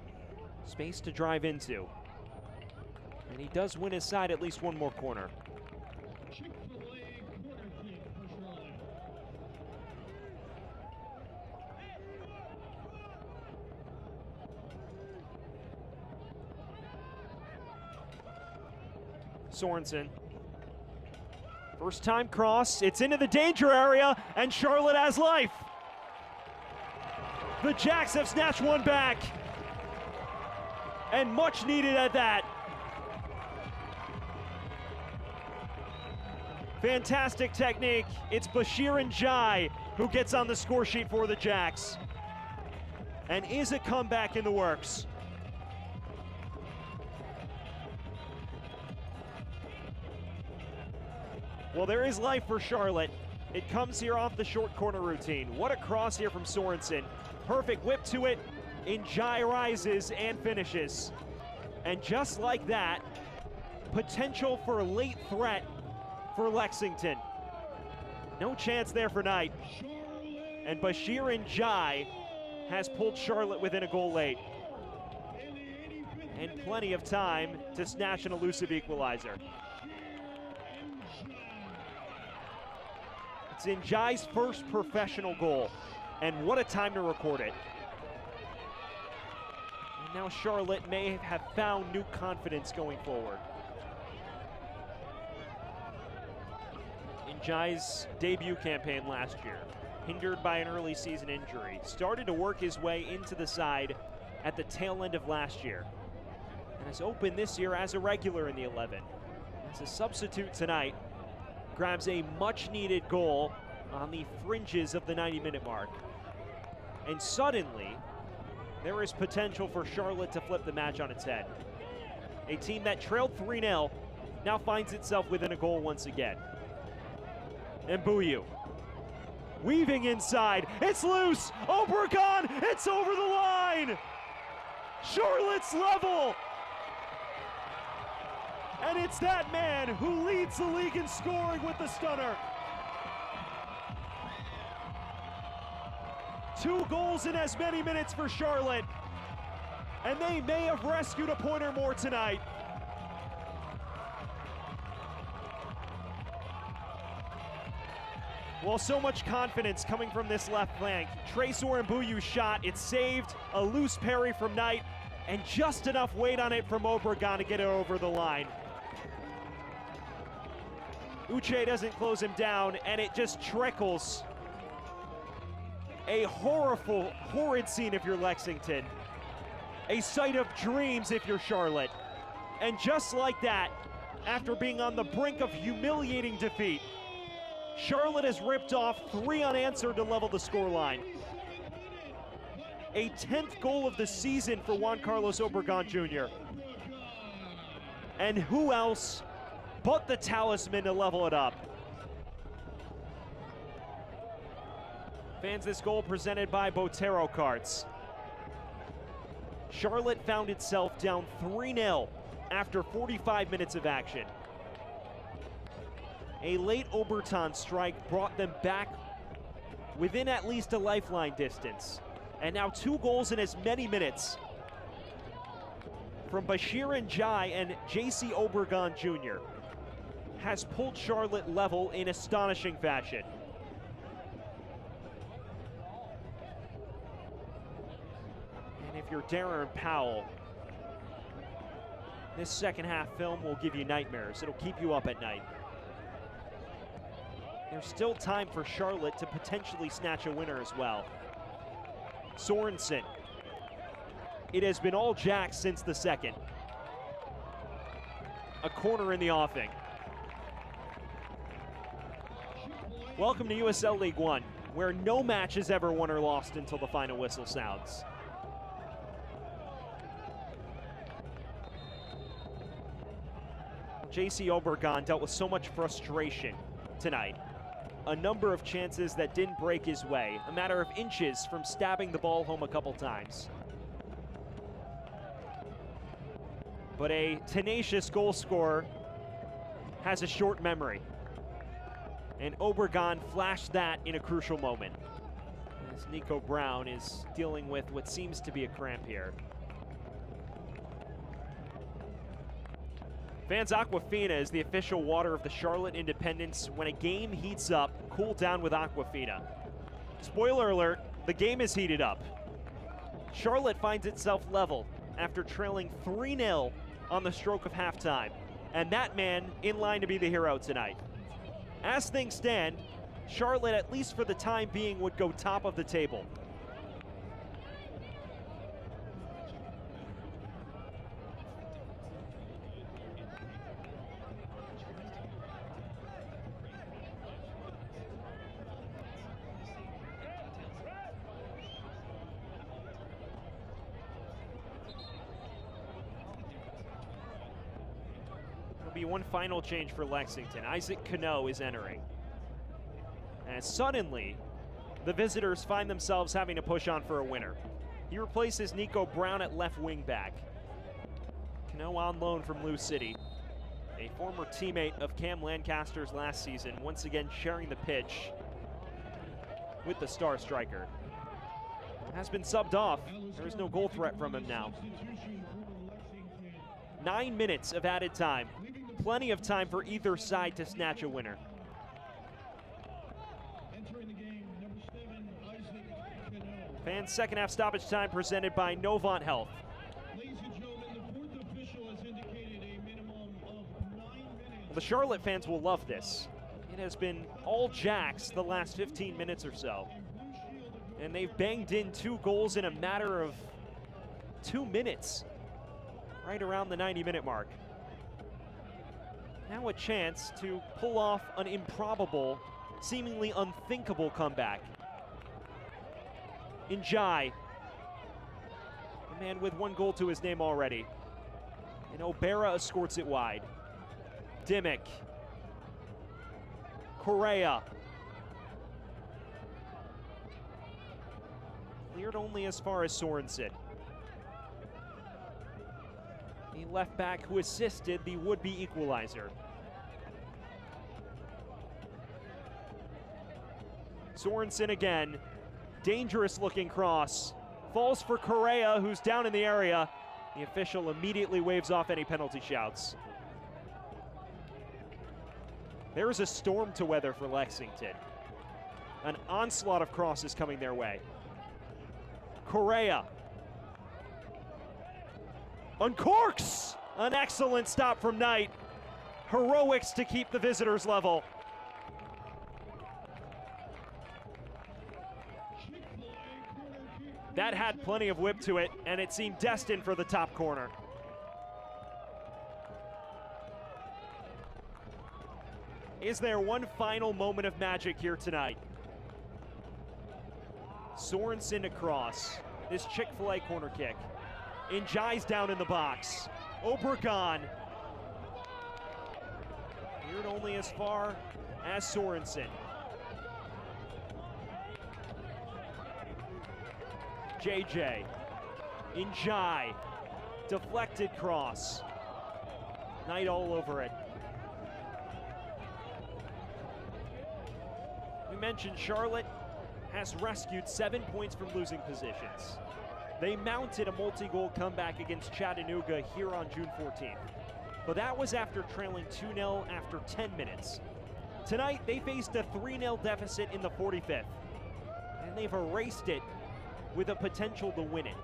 Space to drive into. And he does win his side at least one more corner. Sorensen. First time cross, it's into the danger area, and Charlotte has life. The Jacks have snatched one back. And much needed at that. Fantastic technique. It's Bashir Njai who gets on the score sheet for the Jacks. And is a comeback in the works. Well, there is life for Charlotte. It comes here off the short corner routine. What a cross here from Sorensen. Perfect whip to it. Njai rises and finishes. And just like that, potential for a late threat for Lexington. No chance there for Knight. And Bashir Njai has pulled Charlotte within a goal late. And plenty of time to snatch an elusive equalizer. It's Njai's first professional goal, and what a time to record it. And now Charlotte may have found new confidence going forward. Njai's debut campaign last year, hindered by an early season injury, started to work his way into the side at the tail end of last year, and has opened this year as a regular in the 11. As a substitute tonight, grabs a much-needed goal on the fringes of the 90-minute mark. And suddenly, there is potential for Charlotte to flip the match on its head. A team that trailed 3-0 now finds itself within a goal once again. And Mbuyu, weaving inside, it's loose, Obregon, it's over the line! Charlotte's level! And it's that man who leads the league in scoring with the stunner. 2 goals in as many minutes for Charlotte. And they may have rescued a point or more tonight. Well, so much confidence coming from this left flank. Tresor Mbuyu's shot, it's saved, a loose parry from Knight, and just enough weight on it from Obregon to get it over the line. Uche doesn't close him down, and it just trickles. A horrid scene if you're Lexington. A sight of dreams if you're Charlotte. And just like that, after being on the brink of humiliating defeat, Charlotte has ripped off 3 unanswered to level the scoreline. A 10th goal of the season for Juan Carlos Obregon Jr. And who else but the talisman to level it up? Fans, this goal presented by Botero Carts. Charlotte found itself down 3-0 after 45 minutes of action. A late Oberton strike brought them back within at least a lifeline distance. And now 2 goals in as many minutes from Bashir Njai and JC Obregon Jr. has pulled Charlotte level in astonishing fashion. And if you're Darren Powell, this second half film will give you nightmares. It'll keep you up at night. There's still time for Charlotte to potentially snatch a winner as well. Sorensen. It has been all Jacks since the second. A corner in the offing. Welcome to USL League One, where no match is ever won or lost until the final whistle sounds. JC Obregon dealt with so much frustration tonight. A number of chances that didn't break his way, a matter of inches from stabbing the ball home a couple times. But a tenacious goal scorer has a short memory. And Obregon flashed that in a crucial moment, as Nico Brown is dealing with what seems to be a cramp here. Fans, Aquafina is the official water of the Charlotte Independents. When a game heats up, cool down with Aquafina. Spoiler alert, the game is heated up. Charlotte finds itself level after trailing 3-0 on the stroke of halftime. And that man in line to be the hero tonight. As things stand, Charlotte, at least for the time being, would go top of the table. There'll be one final change for Lexington. Isaac Cano is entering. And suddenly, the visitors find themselves having to push on for a winner. He replaces Nico Brown at left wing back. Cano on loan from Lou City. A former teammate of Cam Lancaster's last season, once again sharing the pitch with the star striker. Has been subbed off. There is no goal threat from him now. 9 minutes of added time. Plenty of time for either side to snatch a winner. Fans' second half stoppage time presented by Novant Health. The Charlotte fans will love this. It has been all Jacks the last 15 minutes or so. And they've banged in 2 goals in a matter of 2 minutes, right around the 90-minute mark. Now a chance to pull off an improbable, seemingly unthinkable comeback. Njai, a man with 1 goal to his name already. And Obera escorts it wide. Dimmick. Correa. Cleared only as far as Sorensen. The left back who assisted the would-be equalizer. Sorensen again. Dangerous looking cross. Falls for Correa, who's down in the area. The official immediately waves off any penalty shouts. There is a storm to weather for Lexington. An onslaught of crosses coming their way. Correa. Uncorks! An excellent stop from Knight. Heroics to keep the visitors level. That had plenty of whip to it, and it seemed destined for the top corner. Is there one final moment of magic here tonight? Sorensen across. This Chick-fil-A corner kick. Njai's down in the box. Obregon. Cleared only as far as Sorensen. JJ. Njai. Deflected cross. Knight all over it. We mentioned Charlotte has rescued 7 points from losing positions. They mounted a multi-goal comeback against Chattanooga here on June 14th. But that was after trailing 2-0 after 10 minutes. Tonight, they faced a 3-0 deficit in the 45th. And they've erased it with a potential to win it.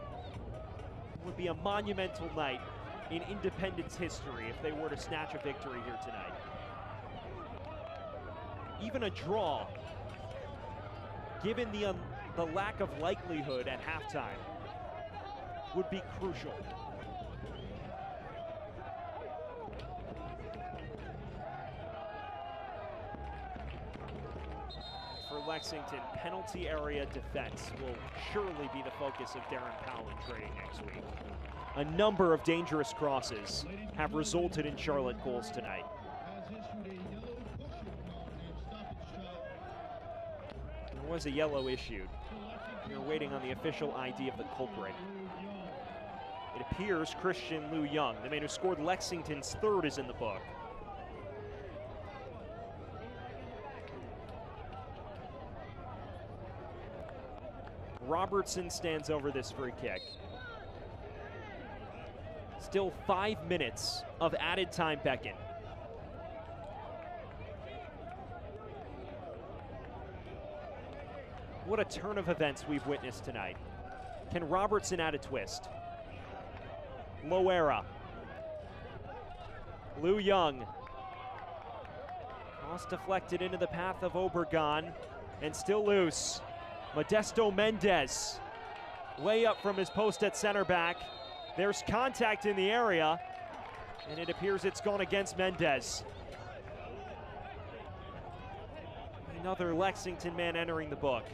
It would be a monumental night in Independence history if they were to snatch a victory here tonight. Even a draw, given the lack of likelihood at halftime, would be crucial. For Lexington, penalty area defense will surely be the focus of Darren Powell in training next week. A number of dangerous crosses have resulted in Charlotte goals tonight. There was a yellow issued. We're waiting on the official ID of the culprit. It appears Christian Liu Young, the man who scored Lexington's 3rd, is in the book. Robertson stands over this free kick. Still 5 minutes of added time beckon. What a turn of events we've witnessed tonight. Can Robertson add a twist? Loera. Liu Young. Cross deflected into the path of Obregon and still loose. Modesto Mendez. Way up from his post at center back. There's contact in the area, and it appears it's gone against Mendez. Another Lexington man entering the book.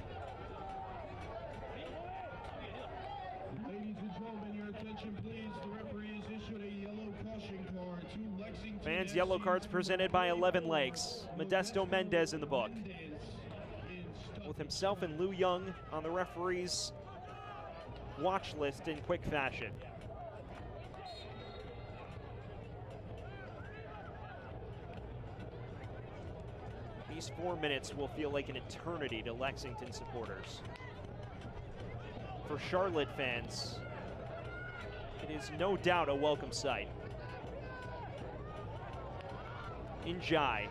Ladies and gentlemen, your attention please. The referee has issued a yellow caution card to Lexington. Fans yellow cards presented by 11 Lakes. Modesto Mendez in the book. With himself and Lou Young on the referee's watch list in quick fashion. These 4 minutes will feel like an eternity to Lexington supporters. For Charlotte fans, it is no doubt a welcome sight. Njai,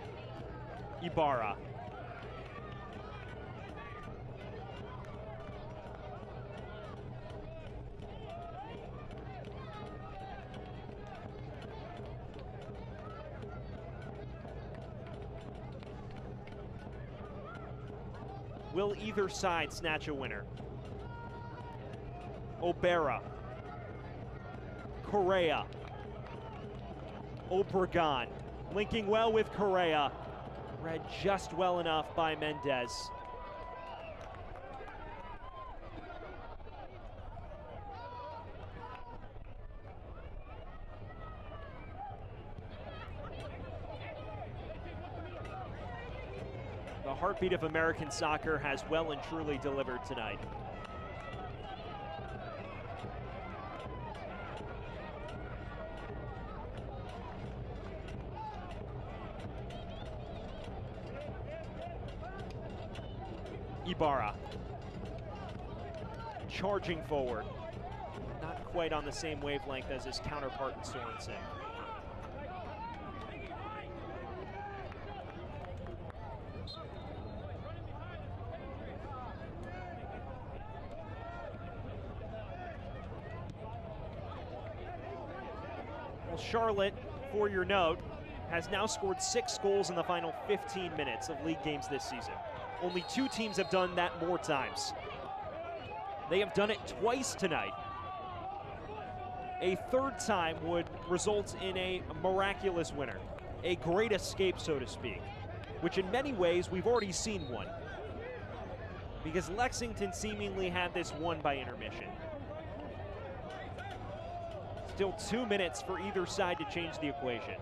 Ibarra. Will either side snatch a winner? Obera, Correa, Obregon, linking well with Correa. Read just well enough by Mendez. The heartbeat of American soccer has well and truly delivered tonight. Ibarra, charging forward. Not quite on the same wavelength as his counterpart in Sorensen. Well, Charlotte, for your note, has now scored 6 goals in the final 15 minutes of league games this season. Only 2 teams have done that more times. They have done it twice tonight. A third time would result in a miraculous winner, a great escape, so to speak, which in many ways we've already seen one, because Lexington seemingly had this won by intermission. Still 2 minutes for either side to change the equation.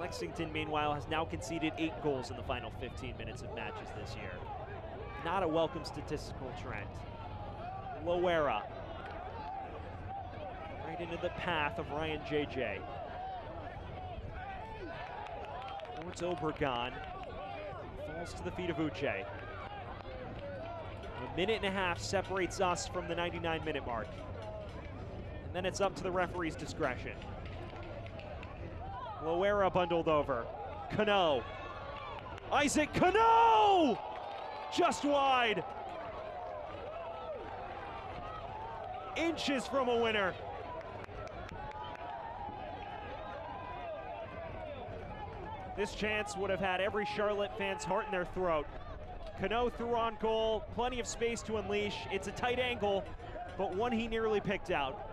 Lexington, meanwhile, has now conceded 8 goals in the final 15 minutes of matches this year. Not a welcome statistical trend. Loera. Right into the path of Ryan JJ. Towards Obregon. Falls to the feet of Uche. A minute and a half separates us from the 99-minute mark. And then it's up to the referee's discretion. Loera bundled over. Cano. Isaac Cano! Just wide. Inches from a winner. This chance would have had every Charlotte fan's heart in their throat. Cano threw on goal, plenty of space to unleash. It's a tight angle, but one he nearly picked out.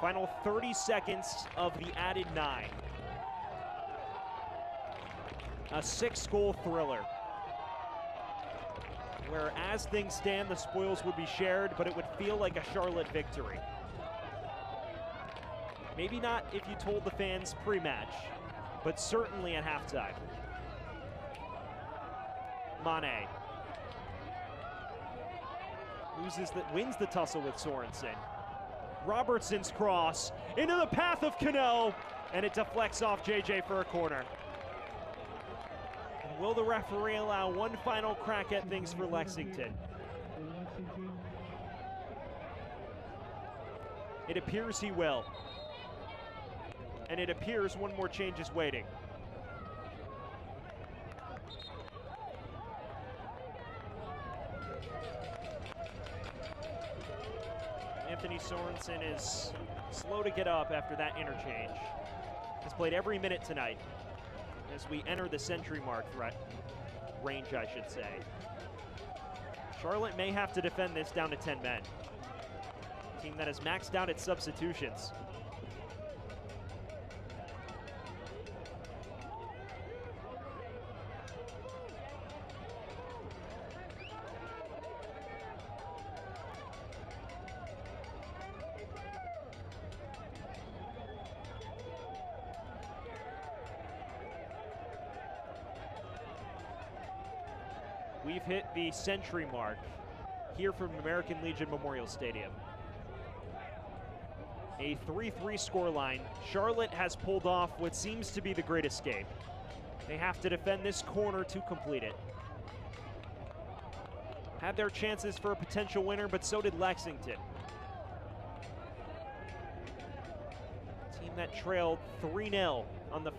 Final 30 seconds of the added 9. A 6-goal thriller, where as things stand, the spoils would be shared, but it would feel like a Charlotte victory. Maybe not if you told the fans pre-match, but certainly at halftime. Mane wins the tussle with Sorensen. Robertson's cross into the path of Cano, and it deflects off JJ for a corner. And will the referee allow one final crack at things for Lexington? It appears he will. And it appears one more change is waiting. Anthony Sorensen is slow to get up after that interchange. Has played every minute tonight as we enter the century mark range, I should say. Charlotte may have to defend this down to 10 men. A team that has maxed out its substitutions. We've hit the century mark here from American Legion Memorial Stadium. A 3-3 scoreline. Charlotte has pulled off what seems to be the great escape. They have to defend this corner to complete it. Had their chances for a potential winner, but so did Lexington. Team that trailed 3-0 on the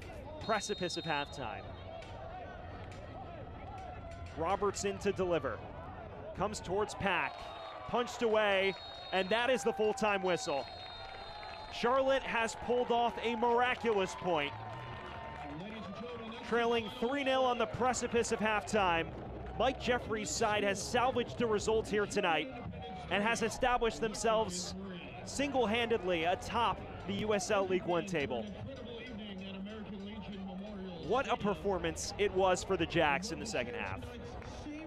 precipice of halftime. Robertson to deliver. Comes towards Pack. Punched away, and that is the full-time whistle. Charlotte has pulled off a miraculous point. Trailing 3-0 on the precipice of halftime, Mike Jeffrey's side has salvaged the result here tonight and has established themselves single-handedly atop the USL League One table. What a performance it was for the Jacks in the second half.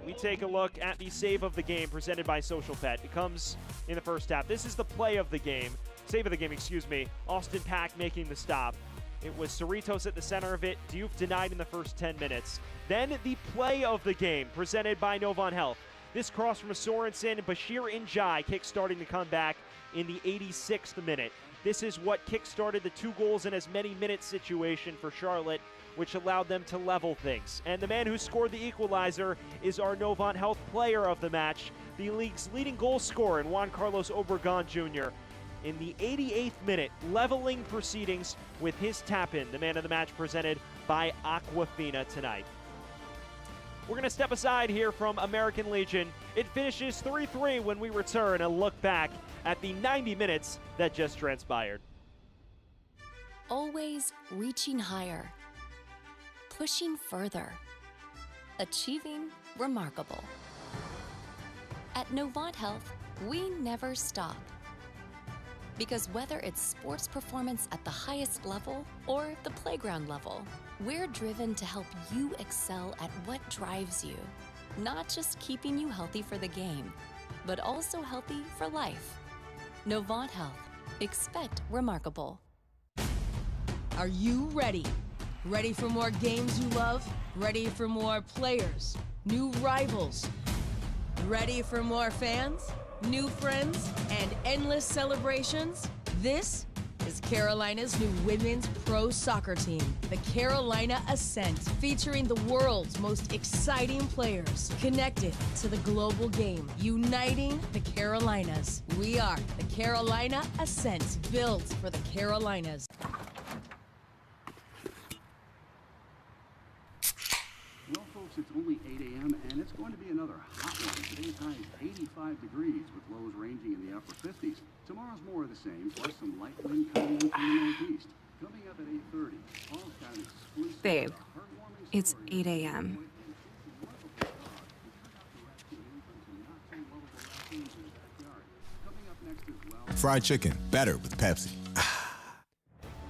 We take a look at the save of the game presented by Social Pet. It comes in the first half. This is the play of the game. Save of the game, excuse me. Austin Pack making the stop. It was Cerritos at the center of it. Diouf denied in the first 10 minutes. Then the play of the game presented by Novant Health. This cross from Sorensen, Bashir Njai kick-starting the comeback in the 86th minute. This is what kick-started the 2 goals in as many minutes situation for Charlotte, which allowed them to level things. And the man who scored the equalizer is our Novant Health player of the match, the league's leading goal scorer in Juan Carlos Obregon Jr. in the 88th minute, leveling proceedings with his tap-in, the man of the match presented by Aquafina tonight. We're going to step aside here from American Legion. It finishes 3-3 when we return and look back at the 90 minutes that just transpired. Always reaching higher, pushing further, achieving remarkable. At Novant Health, we never stop. Because whether it's sports performance at the highest level or the playground level, we're driven to help you excel at what drives you. Not just keeping you healthy for the game, but also healthy for life. Novant Health. Expect remarkable. Are you ready? Ready for more games you love? Ready for more players? New rivals? Ready for more fans? New friends? And endless celebrations? This is Carolina's new women's pro soccer team, the Carolina Ascent, featuring the world's most exciting players, connected to the global game, uniting the Carolinas. We are the Carolina Ascent, built for the Carolinas. Well, folks, it's only 8 a.m. and it's going to be another hot one. Today's high is 85 degrees with lows ranging in the upper 50s. Tomorrow's more of the same, plus some light wind coming in from the northeast. Coming up at 8:30, Paul's got an exclusive Babe, heartwarming it's story. 8 a.m. Fried chicken, better with Pepsi.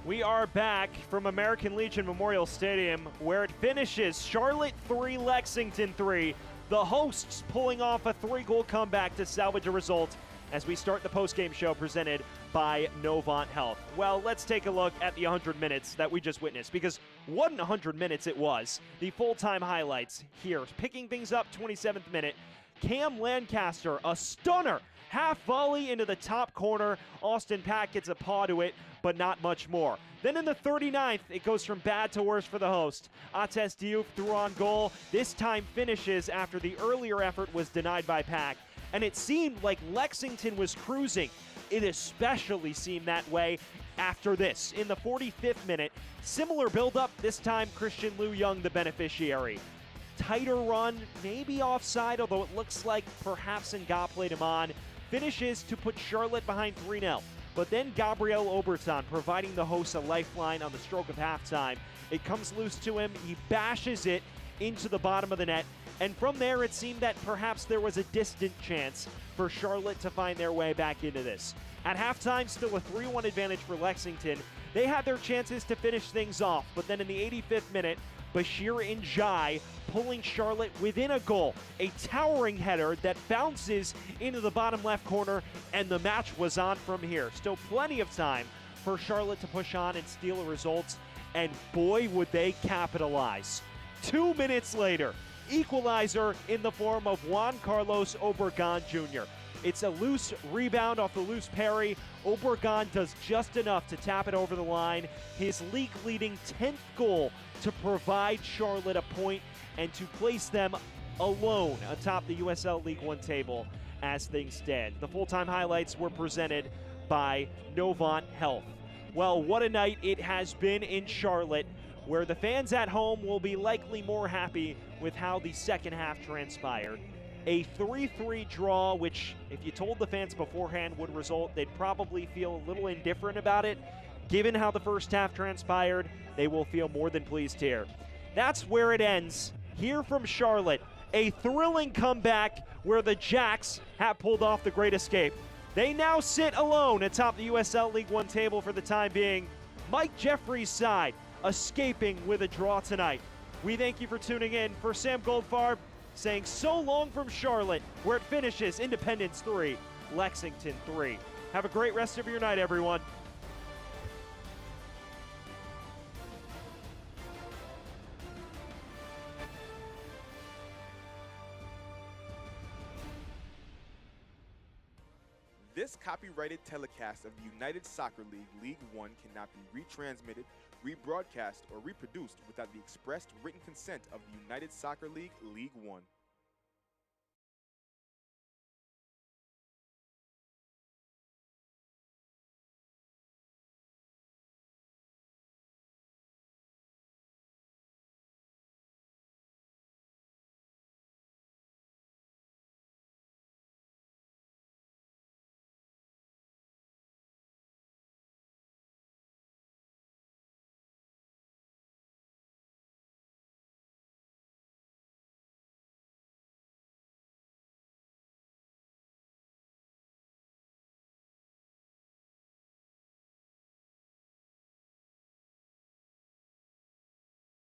We are back from American Legion Memorial Stadium, where it finishes Charlotte 3, Lexington 3. The hosts pulling off a 3-goal comeback to salvage a result as we start the postgame show presented by Novant Health. Well, let's take a look at the 100 minutes that we just witnessed, because what 100 minutes it was. The full-time highlights here. Picking things up, 27th minute. Cam Lancaster, a stunner. Half volley into the top corner. Austin Pack gets a paw to it, but not much more. Then in the 39th, it goes from bad to worse for the host. Ates Diouf threw on goal. This time finishes after the earlier effort was denied by Pack. And it seemed like Lexington was cruising. It especially seemed that way after this. In the 45th minute, similar build-up, this time Christian Liu Young the beneficiary. Tighter run, maybe offside, although it looks like perhaps Nga played him on. Finishes to put Charlotte behind 3-0. But then Gabriel Oberton providing the hosts a lifeline on the stroke of halftime. It comes loose to him. He bashes it into the bottom of the net. And from there, it seemed that perhaps there was a distant chance for Charlotte to find their way back into this. At halftime, still a 3-1 advantage for Lexington. They had their chances to finish things off. But then in the 85th minute, Bashir Njai pulling Charlotte within a goal. A towering header that bounces into the bottom left corner, and the match was on from here. Still plenty of time for Charlotte to push on and steal a result, and boy, would they capitalize. 2 minutes later, equalizer in the form of Juan Carlos Obregon Jr. It's a loose rebound off the loose parry. Obregon does just enough to tap it over the line. His league-leading 10th goal to provide Charlotte a point and to place them alone atop the USL League One table as things stand. The full-time highlights were presented by Novant Health. Well, what a night it has been in Charlotte, where the fans at home will be likely more happy with how the second half transpired. A 3-3 draw, which if you told the fans beforehand would result, they'd probably feel a little indifferent about it. Given how the first half transpired, they will feel more than pleased here. That's where it ends. Here from Charlotte, a thrilling comeback where the Jacks have pulled off the great escape. They now sit alone atop the USL League One table for the time being. Mike Jeffrey's side escaping with a draw tonight. We thank you for tuning in. For Sam Goldfarb, saying so long from Charlotte, where it finishes Independence 3, Lexington 3. Have a great rest of your night, everyone. This copyrighted telecast of the United Soccer League League One cannot be retransmitted, rebroadcast, or reproduced without the expressed written consent of the United Soccer League League One.